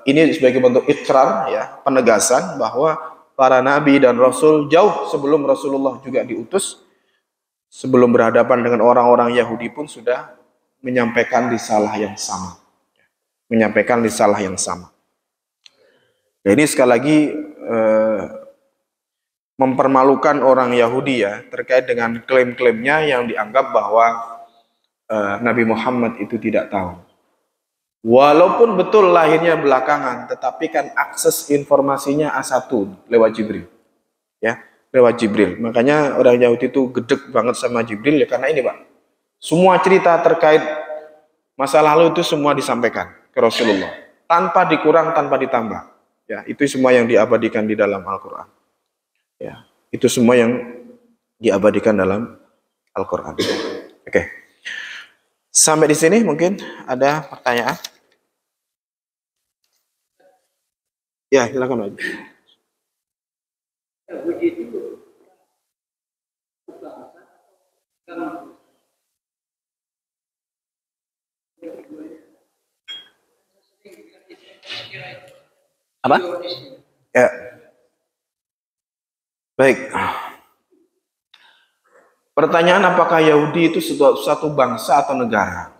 ini sebagai bentuk ikrar, ya, penegasan bahwa para nabi dan rasul jauh sebelum Rasulullah juga diutus, sebelum berhadapan dengan orang-orang Yahudi pun sudah menyampaikan risalah yang sama. Menyampaikan risalah yang sama. Nah, ini sekali lagi mempermalukan orang Yahudi, ya, terkait dengan klaim-klaimnya yang dianggap bahwa Nabi Muhammad itu tidak tahu. Walaupun betul lahirnya belakangan, tetapi kan akses informasinya A1 lewat Jibril. Ya, lewat Jibril. Makanya orang Yahudi itu gedek banget sama Jibril, ya, karena ini, Pak. Semua cerita terkait masa lalu itu semua disampaikan ke Rasulullah, tanpa dikurang, tanpa ditambah. Ya, itu semua yang diabadikan di dalam Al-Qur'an. Ya, itu semua yang diabadikan dalam Al-Qur'an. Oke. Sampai di sini mungkin ada pertanyaan? Ya, silakan, Pak. Apa? Ya. Baik. Pertanyaan, apakah Yahudi itu satu bangsa atau negara?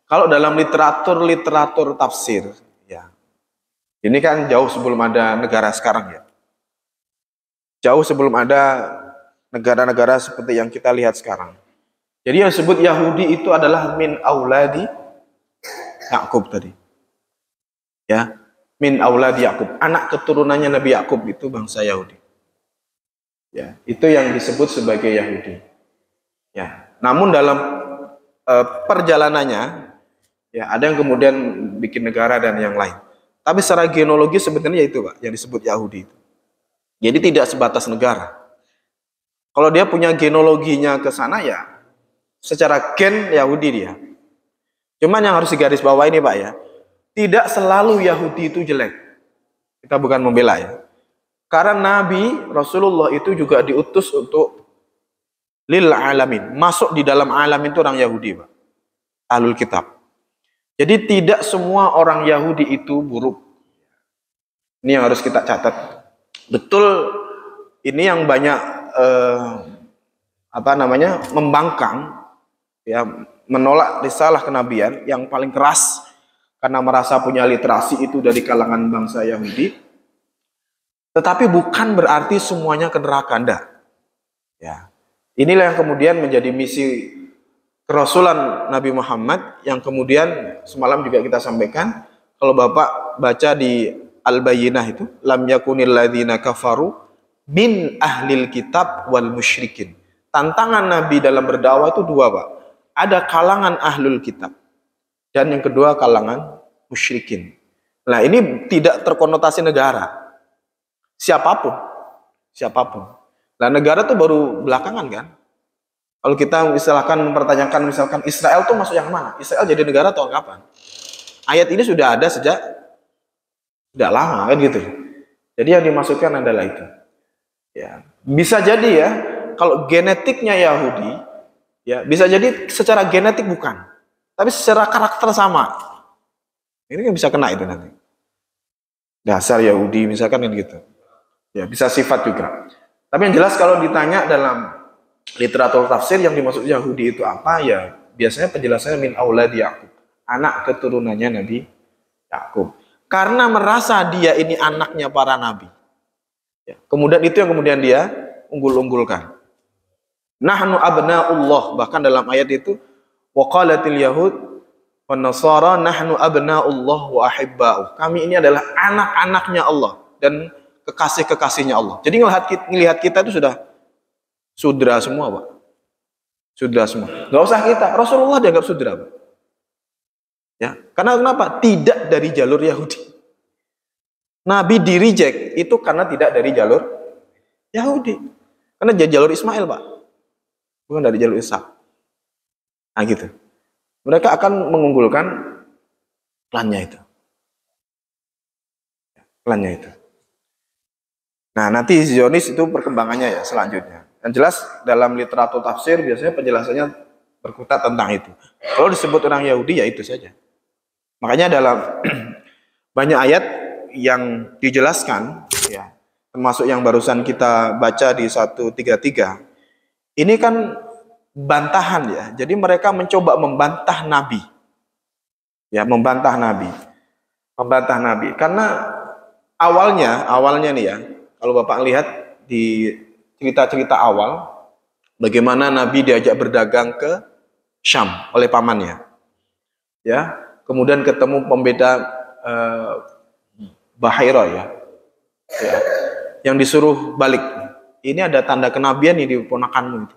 Kalau dalam literatur tafsir, ya. Ini kan jauh sebelum ada negara sekarang, ya. Jauh sebelum ada negara-negara seperti yang kita lihat sekarang. Jadi yang disebut Yahudi itu adalah min auladi Yakub tadi. Ya, min auladi Yakub, anak keturunannya Nabi Yakub itu bangsa Yahudi. Ya, itu yang disebut sebagai Yahudi. Ya, namun dalam perjalanannya, ya, ada yang kemudian bikin negara dan yang lain. Tapi secara genealogi sebenarnya itu, Pak, yang disebut Yahudi itu. Jadi tidak sebatas negara. Kalau dia punya genealoginya ke sana, ya, secara gen Yahudi dia. Cuman yang harus digarisbawahi ini, Pak, ya, tidak selalu Yahudi itu jelek. Kita bukan membela, ya. Karena Nabi Rasulullah itu juga diutus untuk lil alamin. Masuk di dalam alam itu orang Yahudi, Pak. Ahlul kitab. Jadi tidak semua orang Yahudi itu buruk. Ini yang harus kita catat. Betul, ini yang banyak membangkang, ya, menolak risalah kenabian yang paling keras karena merasa punya literasi itu dari kalangan bangsa Yahudi. Tetapi bukan berarti semuanya ke neraka, enggak. Ya. Inilah yang kemudian menjadi misi kerasulan Nabi Muhammad yang kemudian semalam juga kita sampaikan. Kalau Bapak baca di Al-Bayyinah itu, lam yakunil ladzina kafaru min ahlil kitab wal musyrikin. Tantangan Nabi dalam berdakwah itu dua, Pak. Ada kalangan ahlul kitab dan yang kedua kalangan musyrikin. Nah, ini tidak terkonotasi negara. Siapapun. Nah, negara tuh baru belakangan, kan? Kalau kita misalkan mempertanyakan misalkan Israel tuh masuk yang mana? Israel jadi negara tahun kapan? Ayat ini sudah ada sejak tidak lama kan gitu. Jadi yang dimaksudkan adalah itu. Ya, bisa jadi ya kalau genetiknya Yahudi, ya bisa jadi secara genetik bukan, tapi secara karakter sama. Ini kan bisa kena itu nanti. Dasar Yahudi misalkan kan gitu. Ya bisa sifat juga. Tapi yang jelas kalau ditanya dalam literatur tafsir yang dimaksud Yahudi itu apa ya? Biasanya penjelasannya min auladi Yakub, anak keturunannya Nabi Yakub. Karena merasa dia ini anaknya para nabi. Ya, kemudian itu yang kemudian dia unggul-unggulkan. Nahnu abna'ullah, bahkan dalam ayat itu waqalatil yahud wan nasara nahnu abna'ullah wa ahibba'u. Kami ini adalah anak-anaknya Allah dan kekasih-kekasihnya Allah. Jadi ngelihat kita itu sudah sudra semua, Pak. Sudra semua. Enggak usah kita, Rasulullah dianggap sudra, Pak. Ya, karena kenapa? Tidak dari jalur Yahudi. Nabi di reject itu karena tidak dari jalur Yahudi. Karena dari jalur Ismail, Pak. Bukan dari jalur Ishak. Nah gitu. Mereka akan mengunggulkan klannya itu. Klannya itu. Nah nanti Zionis itu perkembangannya ya selanjutnya. Yang jelas dalam literatur tafsir biasanya penjelasannya berkutat tentang itu. Kalau disebut orang Yahudi ya itu saja. Makanya dalam banyak ayat yang dijelaskan ya, termasuk yang barusan kita baca di 133, ini kan bantahan ya. Jadi mereka mencoba membantah Nabi. Ya, membantah Nabi. Membantah Nabi. Karena awalnya nih ya, kalau Bapak lihat di cerita-cerita awal bagaimana Nabi diajak berdagang ke Syam oleh pamannya. Ya, kemudian ketemu pembeda Bahira ya, yang disuruh balik. Ini ada tanda kenabian nih di ponakanmu itu.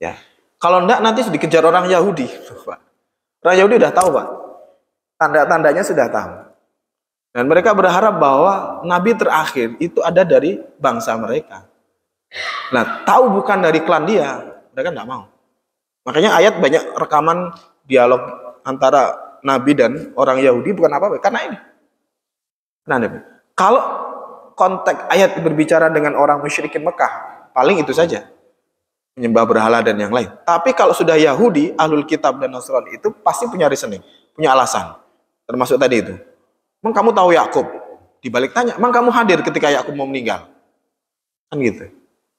Ya, kalau enggak nanti dikejar orang Yahudi, Pak. Orang Yahudi udah tahu, Pak. Tanda-tandanya sudah tahu. Dan mereka berharap bahwa Nabi terakhir itu ada dari bangsa mereka. Nah, tahu bukan dari klan dia, mereka enggak mau. Makanya ayat banyak rekaman dialog antara Nabi dan orang Yahudi bukan apa-apa, karena ini. Nah, kalau konteks ayat berbicara dengan orang musyrikin Mekah, paling itu saja. Menyembah berhala dan yang lain. Tapi kalau sudah Yahudi, Ahlul Kitab dan Nasrani itu pasti punya reasoning, punya alasan. Termasuk tadi itu. Emang kamu tahu Yakub? Dibalik tanya, emang kamu hadir ketika Yakub mau meninggal? Kan gitu.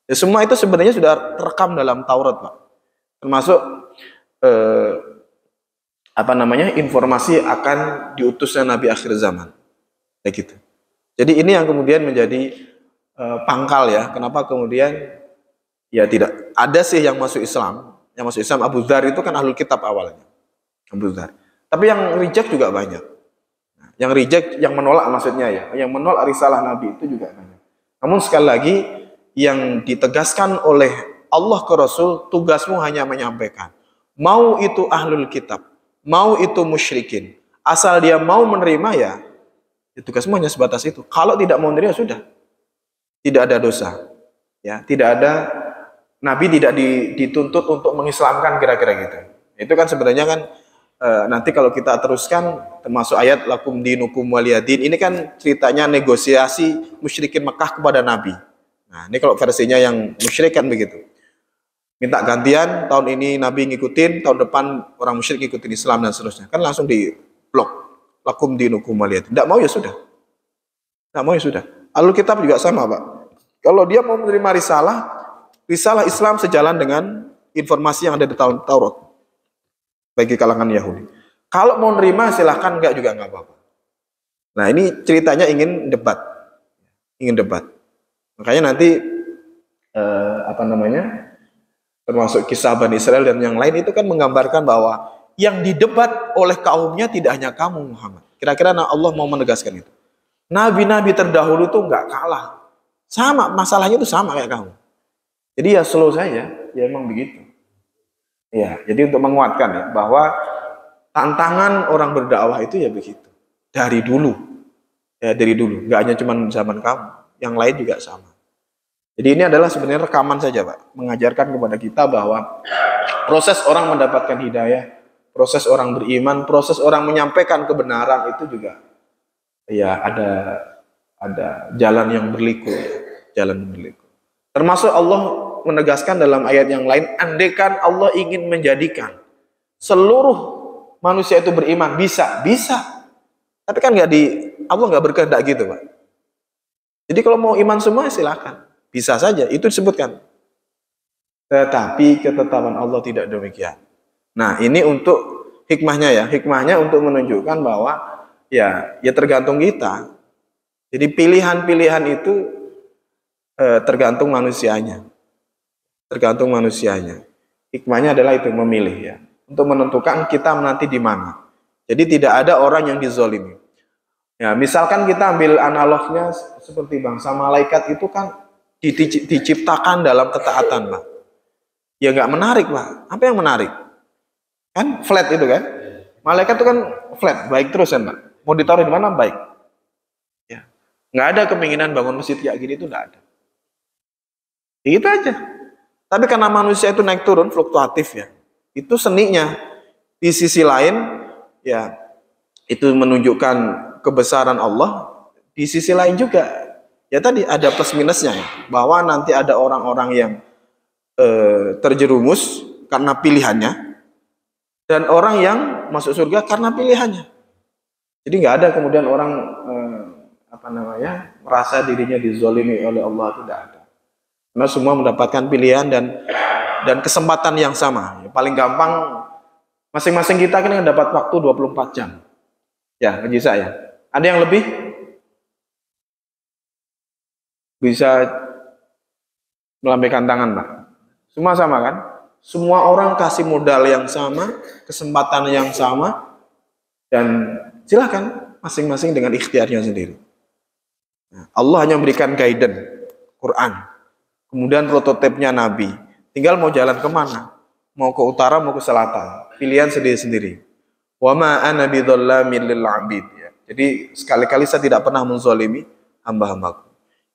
Ya, semua itu sebenarnya sudah terekam dalam Taurat, Pak. Termasuk informasi akan diutusnya Nabi akhir zaman. Kayak gitu. Jadi ini yang kemudian menjadi pangkal ya. Kenapa kemudian ya tidak ada sih yang masuk Islam. Yang masuk Islam Abu Dzar itu kan Ahlul Kitab awalnya. Abu Dzar. Tapi yang reject juga banyak. Yang reject, yang menolak maksudnya ya. Yang menolak risalah Nabi itu juga banyak. Namun sekali lagi yang ditegaskan oleh Allah ke Rasul, tugasmu hanya menyampaikan. Mau itu Ahlul Kitab, mau itu musyrikin. Asal dia mau menerima ya tugasmu hanya sebatas itu. Kalau tidak mau menerima sudah. Tidak ada dosa. Ya, tidak ada Nabi tidak dituntut untuk mengislamkan kira-kira gitu. Itu kan sebenarnya kan nanti kalau kita teruskan termasuk ayat lakum dinukum waliyadin, ini kan ceritanya negosiasi musyrikin Mekah kepada Nabi. Nah, ini kalau versinya yang musyrik kan begitu. Minta gantian, tahun ini Nabi ngikutin, tahun depan orang musyrik ngikutin Islam dan seterusnya. Kan langsung di blok. Lakum dinukum waliyadin. Tidak mau ya sudah. Tidak mau ya sudah. Alul Kitab juga sama, Pak. Kalau dia mau menerima risalah Islam sejalan dengan informasi yang ada di Taurat bagi kalangan Yahudi. Kalau mau menerima silahkan, enggak juga enggak apa-apa. Nah, ini ceritanya ingin debat. Makanya nanti termasuk kisah Bani Israel dan yang lain itu kan menggambarkan bahwa yang didebat oleh kaumnya tidak hanya kamu Muhammad. Kira-kira Allah mau menegaskan itu. Nabi-nabi terdahulu tuh enggak kalah. Sama, masalahnya itu sama kayak kamu. Jadi ya slow saja, ya emang begitu. Ya, jadi untuk menguatkan ya bahwa tantangan orang berdakwah itu ya begitu. Dari dulu. Ya, dari dulu. Enggak hanya cuma zaman kamu, yang lain juga sama. Jadi ini adalah sebenarnya rekaman saja, Pak, mengajarkan kepada kita bahwa proses orang mendapatkan hidayah, proses orang beriman, proses orang menyampaikan kebenaran itu juga ya ada jalan yang berliku, jalan berliku. Termasuk Allah menegaskan dalam ayat yang lain, andaikan Allah ingin menjadikan seluruh manusia itu beriman, bisa. Tapi kan Allah nggak berkehendak gitu, Pak. Jadi kalau mau iman semua silakan, bisa saja, itu disebutkan. Tetapi ketetapan Allah tidak demikian. Nah, ini untuk hikmahnya untuk menunjukkan bahwa ya tergantung kita. Jadi pilihan-pilihan itu tergantung manusianya. Hikmahnya adalah itu memilih ya, untuk menentukan kita nanti di mana. Jadi tidak ada orang yang dizolimi. Ya, misalkan kita ambil analognya seperti bangsa malaikat itu kan diciptakan dalam ketaatan, Pak. Ya nggak menarik, Pak. Apa yang menarik? Kan flat itu kan? Malaikat itu kan flat, baik terus kan, Pak. Mau ditaruh di mana baik. Ya. Nggak ada keinginan bangun masjid kayak gini itu nggak ada. Ya, itu aja. Tapi karena manusia itu naik turun fluktuatif ya. Itu seninya. Di sisi lain ya itu menunjukkan kebesaran Allah. Di sisi lain juga ya tadi ada plus minusnya ya. Bahwa nanti ada orang-orang yang terjerumus karena pilihannya dan orang yang masuk surga karena pilihannya. Jadi nggak ada kemudian orang merasa dirinya dizolimi oleh Allah, itu tidak ada. Karena semua mendapatkan pilihan dan kesempatan yang sama. Paling gampang masing-masing kita kan dapat waktu 24 jam. Ya, ngaji saya. Ada yang lebih? Bisa melambaikan tangan, Pak. Semua sama kan? Semua orang kasih modal yang sama, kesempatan yang sama, dan silakan masing-masing dengan ikhtiarnya sendiri. Nah, Allah hanya memberikan guidance, Quran. Kemudian prototipnya Nabi. Tinggal mau jalan kemana? Mau ke utara, mau ke selatan. Pilihan sendiri-sendiri. Wa ma ana bidzallamin lil 'abid. Jadi sekali-kali saya tidak pernah menzalimi hamba-hambaku.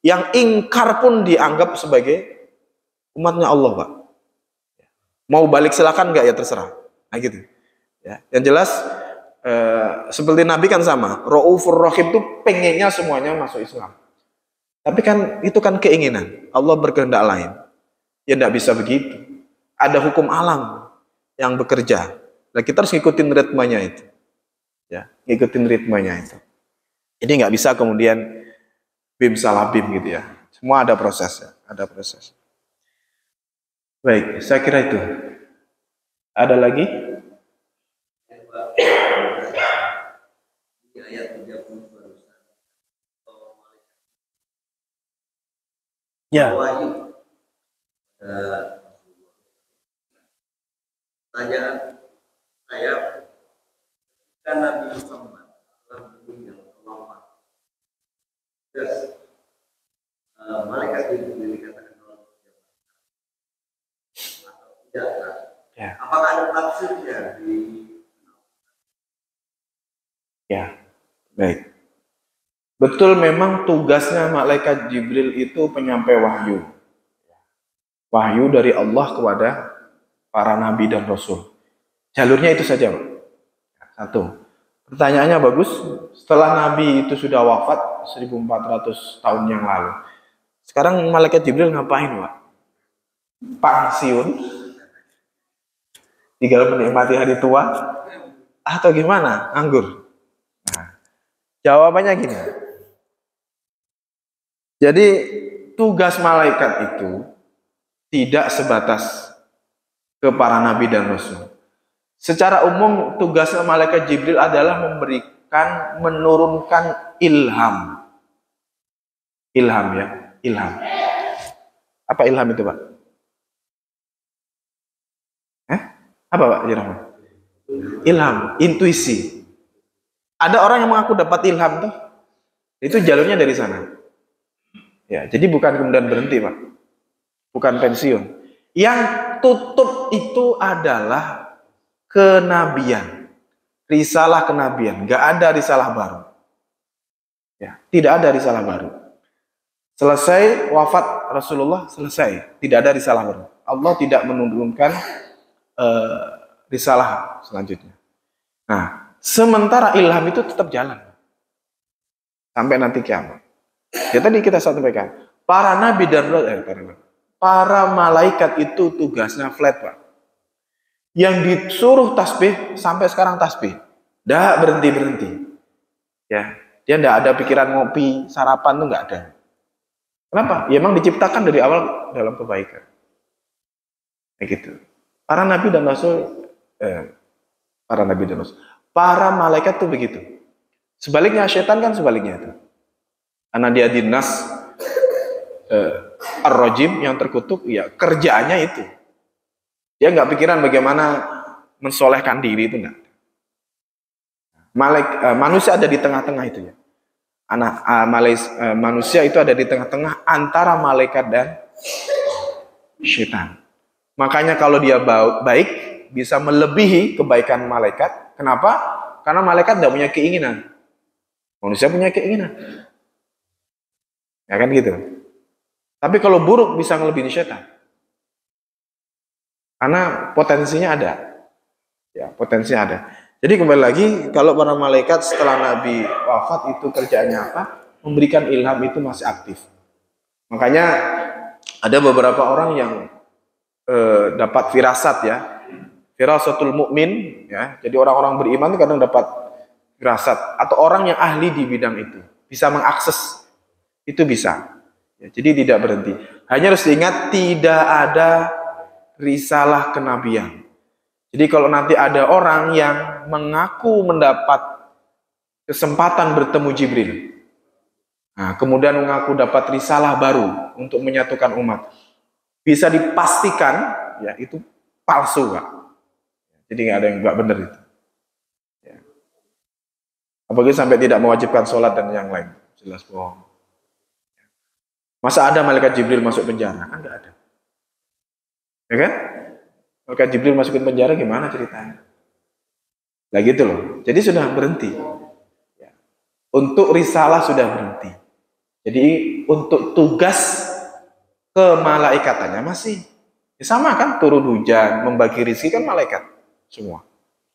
Yang ingkar pun dianggap sebagai umatnya Allah, Pak. Mau balik silakan nggak ya terserah. Nah gitu. Ya. Yang jelas seperti Nabi kan sama. Raufur Rahim itu pengennya semuanya masuk Islam. Tapi kan itu kan keinginan. Allah berkehendak lain. Ya tidak bisa begitu. Ada hukum alam yang bekerja. Nah, kita harus ngikutin ritmenya itu. Ya, ngikutin ritmenya itu. Jadi nggak bisa kemudian bim salah bim gitu ya. Semua ada prosesnya, ada proses. Baik, saya kira itu. Ada lagi? Ya. Tanyaan saya, kan Nabi Muhammad telah meninggal lama. Terus malaikat Jibril dikatakan atau tidak? Ya. Apakah ada tafsirnya di? Ya, baik. Betul, memang tugasnya malaikat Jibril itu penyampai wahyu. Wahyu dari Allah kepada para nabi dan rasul. Jalurnya itu saja, Pak. Satu. Pertanyaannya bagus. Setelah nabi itu sudah wafat 1400 tahun yang lalu. Sekarang malaikat Jibril ngapain, Pak? Pensiun? Tinggal menikmati hari tua? Atau gimana? Anggur? Nah, jawabannya gini. Jadi tugas malaikat itu tidak sebatas ke para nabi dan rasul. Secara umum tugasnya malaikat Jibril adalah menurunkan ilham. Ilham ya, ilham. Apa ilham itu, Pak? Apa, Pak Jirahman? Ilham, intuisi. Ada orang yang mengaku dapat ilham tuh. Itu jalurnya dari sana. Ya, jadi bukan kemudian berhenti, Pak. Bukan pensiun. Yang tutup itu adalah kenabian. Risalah kenabian. Nggak ada risalah baru. Ya, tidak ada risalah baru. Selesai wafat Rasulullah, selesai. Tidak ada risalah baru. Allah tidak menurunkan risalah selanjutnya. Nah, sementara ilham itu tetap jalan sampai nanti kiamat. Ya tadi kita sampaikan, para nabi dan para malaikat itu tugasnya flat, Pak. Yang disuruh tasbih sampai sekarang tasbih, tidak berhenti. Ya, dia tidak ada pikiran ngopi, sarapan tuh nggak ada. Kenapa? Ya emang diciptakan dari awal dalam kebaikan. Kayak gitu. Para nabi dan rasul, para malaikat tuh begitu. Sebaliknya syaitan kan sebaliknya itu. Karena dia dinas ar-rajim yang terkutuk, ya kerjaannya itu. Dia nggak pikiran bagaimana mensolehkan diri, itu enggak. Manusia ada di tengah-tengah itu ya. Manusia itu ada di tengah-tengah antara malaikat dan syaitan. Makanya kalau dia baik, bisa melebihi kebaikan malaikat. Kenapa? Karena malaikat tidak punya keinginan. Manusia punya keinginan. Ya kan gitu. Tapi kalau buruk bisa melebihi syaitan. Karena potensinya ada. Ya, potensinya ada. Jadi kembali lagi, kalau para malaikat setelah Nabi wafat itu kerjaannya apa? Memberikan ilham itu masih aktif. Makanya ada beberapa orang yang dapat firasat ya. Firasatul mukmin ya. Jadi orang-orang beriman itu kadang dapat firasat atau orang yang ahli di bidang itu, bisa mengakses itu bisa. Ya, jadi tidak berhenti. Hanya harus diingat tidak ada risalah kenabian. Jadi kalau nanti ada orang yang mengaku mendapat kesempatan bertemu Jibril, nah, kemudian mengaku dapat risalah baru untuk menyatukan umat, bisa dipastikan ya itu palsu, Pak. Jadi nggak ada yang nggak benar itu. Ya. Apalagi sampai tidak mewajibkan sholat dan yang lain, jelas bohong. Masa ada malaikat Jibril masuk penjara? Kan nggak ada. Ya kan? Malaikat Jibril masukin penjara gimana ceritanya? Nah gitu loh. Jadi sudah berhenti. Ya. Untuk risalah sudah berhenti. Jadi untuk tugas kemalaikatannya masih. Ya sama kan, turun hujan, membagi rezeki kan malaikat semua.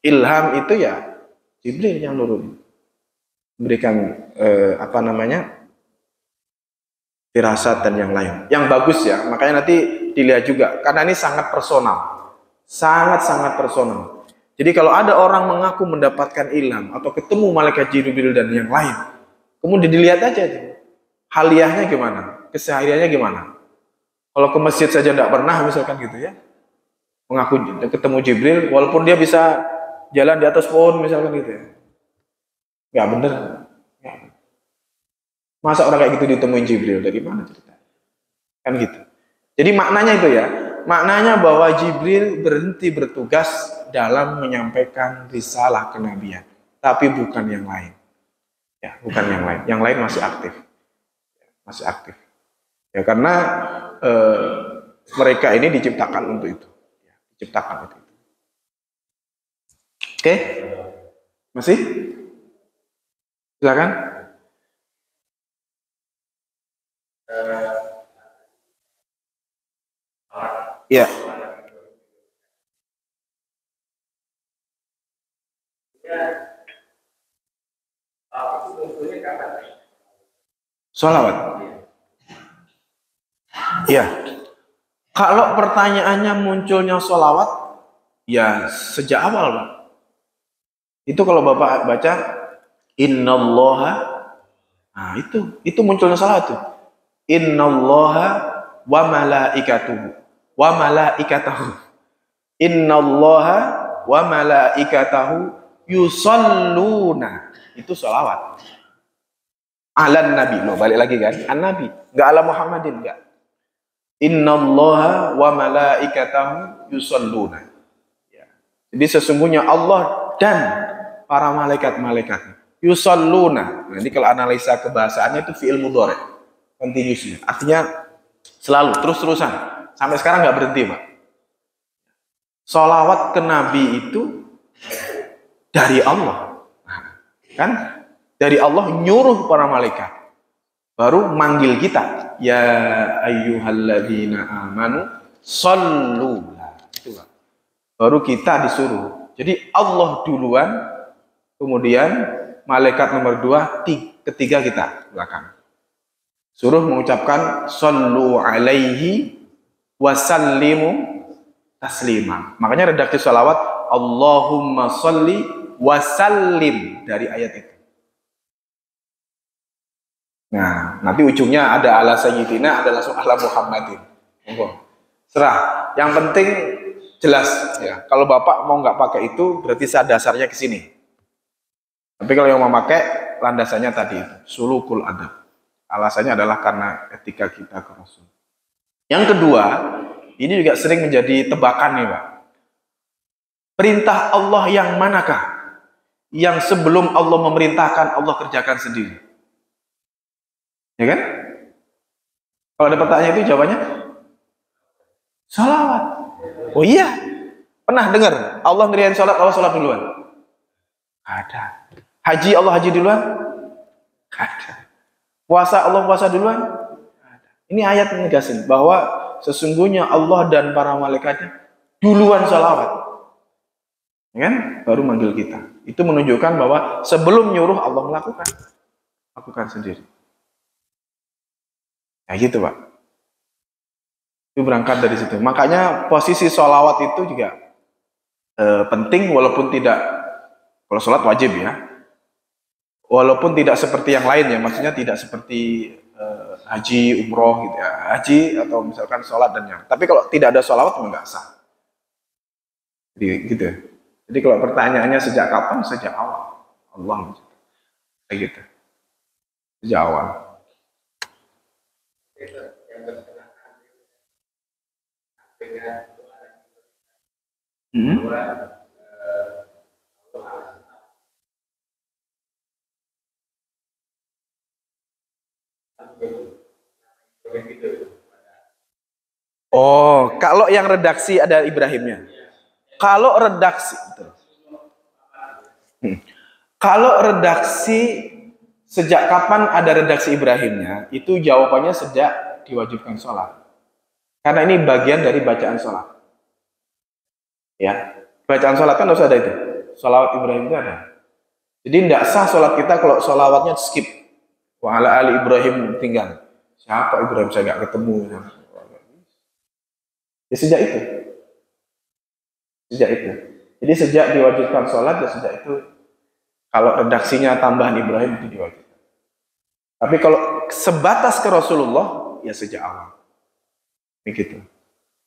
Ilham itu ya Jibril yang turun. Memberikan firasat dan yang lain. Yang bagus ya, makanya nanti dilihat juga. Karena ini sangat personal. Sangat-sangat personal. Jadi kalau ada orang mengaku mendapatkan ilham atau ketemu malaikat Jibril dan yang lain, kemudian dilihat aja tuh, haliahnya gimana, kesehariannya gimana. Kalau ke masjid saja tidak pernah misalkan gitu ya, mengaku ketemu Jibril, walaupun dia bisa jalan di atas pohon misalkan gitu ya, nggak bener. Masa orang kayak gitu ditemuin Jibril, dari mana cerita? Kan gitu. Jadi maknanya itu ya, maknanya bahwa Jibril berhenti bertugas dalam menyampaikan risalah kenabian, tapi bukan yang lain. Ya, bukan yang lain. Yang lain masih aktif. Masih aktif. Ya karena mereka ini diciptakan untuk itu. Ya, diciptakan untuk itu. Oke? Masih? Silakan. Ya. Sholawat. Ya. Kalau pertanyaannya munculnya sholawat, ya sejak awal, Pak. Itu kalau Bapak baca innallaha, nah itu munculnya sholawat tuh. Innallaha wa malaikatahu. Innallaha wa malaikatahu yusalluna. Itu sholawat. Alan Nabi. Loh, balik lagi kan? An-Nabi. Enggak ala Muhammadin, enggak. Innallaha wa malaikatahu yusalluna. Ya. Jadi sesungguhnya Allah dan para malaikat-malaikat yusalluna. Nah, ini kalau analisa kebahasaannya itu fi'il mudhari. Continuously. Artinya selalu, terus-terusan. Sampai sekarang nggak berhenti, Pak. Sholawat ke Nabi itu dari Allah. Kan? Dari Allah nyuruh para malaikat. baru manggil kita, ya ayyuhalladzina amanu shallu. Itu Pak. Baru kita disuruh. Jadi Allah duluan, kemudian malaikat nomor 2, ketiga kita belakang. Suruh mengucapkan shallu alaihi wasallimu taslima. Makanya redaksi sholawat Allahumma sholli wasallim dari ayat itu. Nah, nanti ujungnya ada ala sayyidina, ada langsung ala Muhammadin. Serah. Yang penting jelas ya. Kalau Bapak mau nggak pakai itu berarti dasarnya ke sini. Tapi kalau yang mau pakai landasannya tadi itu, sulukul adab. Alasannya adalah karena etika kita ke Rasul. Yang kedua, ini juga sering menjadi tebakan nih, Pak. Perintah Allah yang manakah? Yang sebelum Allah memerintahkan Allah kerjakan sendiri. Ya kan? Kalau ada pertanyaan itu jawabannya salawat. Oh iya, pernah dengar Allah ngeriain sholat, Allah sholat duluan? Ada. Haji Allah haji duluan? Ada. Puasa Allah puasa duluan? Ada. Ini ayat menegasin bahwa sesungguhnya Allah dan para malaikatnya duluan sholawat, ya kan? Baru manggil kita. Itu menunjukkan bahwa sebelum nyuruh Allah lakukan sendiri. Nah gitu Pak. Itu berangkat dari situ. Makanya posisi sholawat itu juga penting, walaupun tidak, kalau sholat wajib ya, walaupun tidak seperti yang lain ya, maksudnya tidak seperti haji, umroh gitu ya, haji atau misalkan sholat dan yang. Tapi kalau tidak ada sholawat memang nggak sah. Jadi gitu. Jadi kalau pertanyaannya sejak kapan? Sejak awal. Allah kayak gitu. Sejak awal. Oh, kalau yang redaksi ada Ibrahimnya. Kalau redaksi, kalau redaksi sejak kapan ada redaksi Ibrahimnya? Itu jawabannya sejak diwajibkan sholat. Karena ini bagian dari bacaan sholat. Ya, bacaan sholat kan harus ada itu. Sholawat Ibrahim itu ada. Jadi tidak sah sholat kita kalau sholawatnya skip. Wa ala ali Ibrahim tinggal. Siapa Ibrahim saya nggak ketemu. Ya sejak itu. Sejak itu. Jadi sejak diwajibkan sholat ya sejak itu. Kalau redaksinya tambahan Ibrahim itu diwajibkan. Tapi kalau sebatas ke Rasulullah ya sejak awal. Begitu.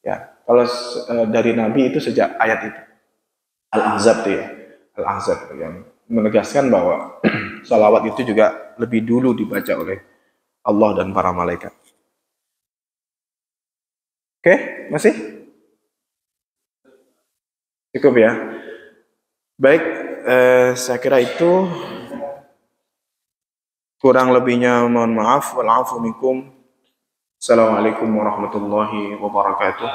Ya, kalau dari Nabi itu sejak ayat itu. Al-Ahzab itu ya. Al-Ahzab yang menegaskan bahwa salawat itu juga lebih dulu dibaca oleh Allah dan para malaikat. Oke, masih? Cukup ya. Baik, saya kira itu, kurang lebihnya mohon maaf. Wal afu minkum. Assalamualaikum warahmatullahi wabarakatuh.